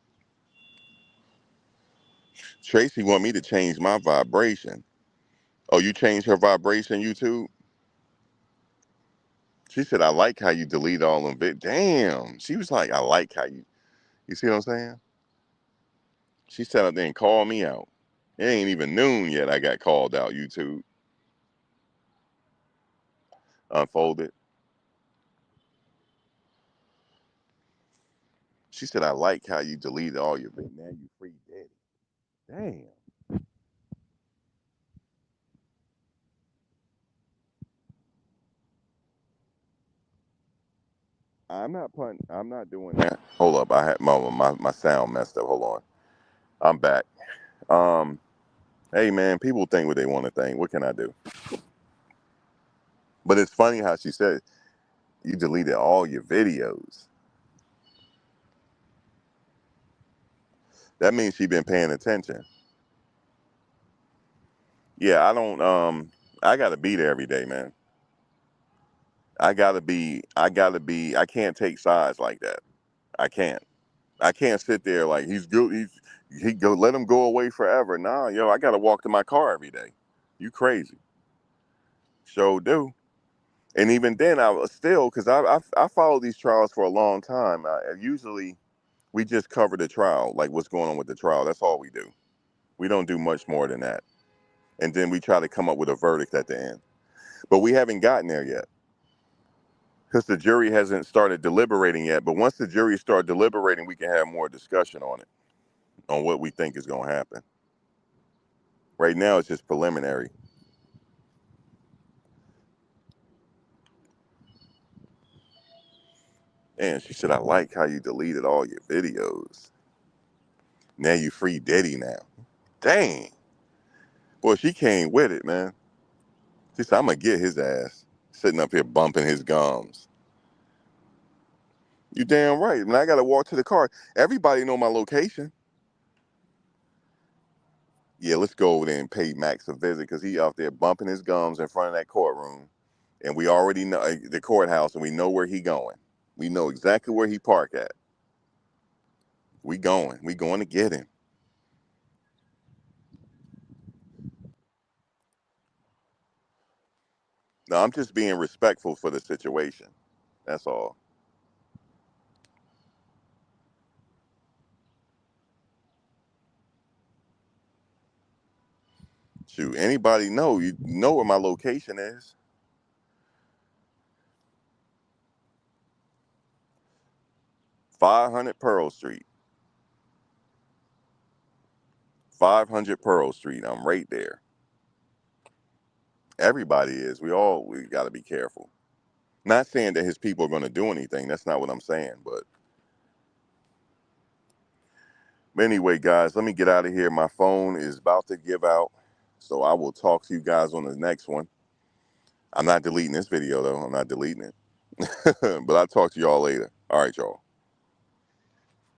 Tracy want me to change my vibration. Oh, you changed her vibration, YouTube? She said, I like how you delete all of it. Damn. She was like, I like how you see what I'm saying? She sat up there and called me out. It ain't even noon yet. I got called out, YouTube. Unfolded. She said, I like how you deleted all your videos. Now you free daddy. Damn. I'm not doing that. Hold up. I had my sound messed up. Hold on. I'm back. Um, hey man, people think what they want to think. What can I do? But it's funny how she said you deleted all your videos. That means she been paying attention. Yeah, I gotta be there every day, man. I can't take sides like that. I can't. I can't sit there like he's good. He go let him go away forever. Nah, yo, I gotta walk to my car every day. You crazy? Sure do. And even then, I was still because I followed these trials for a long time. Usually, we just cover the trial, like what's going on with the trial. That's all we do. We don't do much more than that. And then we try to come up with a verdict at the end. But we haven't gotten there yet because the jury hasn't started deliberating yet. But once the jury start deliberating, we can have more discussion on it, on what we think is going to happen. Right now, it's just preliminary. And she said, I like how you deleted all your videos. Now you free Diddy now. Dang. Boy, she came with it, man. She said, I'm going to get his ass. Sitting up here bumping his gums. You damn right. And I got to walk to the car. Everybody know my location. Yeah, let's go over there and pay Max a visit because he out there bumping his gums in front of that courtroom. And we already know the courthouse and we know where he going. We know exactly where he park at. We going. We going to get him. No, I'm just being respectful for the situation. That's all. Shoot, anybody know, you know where my location is. 500 Pearl Street. 500 Pearl Street. I'm right there. Everybody is. We got to be careful. Not saying that his people are going to do anything. That's not what I'm saying. But anyway, guys, let me get out of here. My phone is about to give out. So I will talk to you guys on the next one. I'm not deleting this video, though. I'm not deleting it. But I'll talk to y'all later. All right, y'all.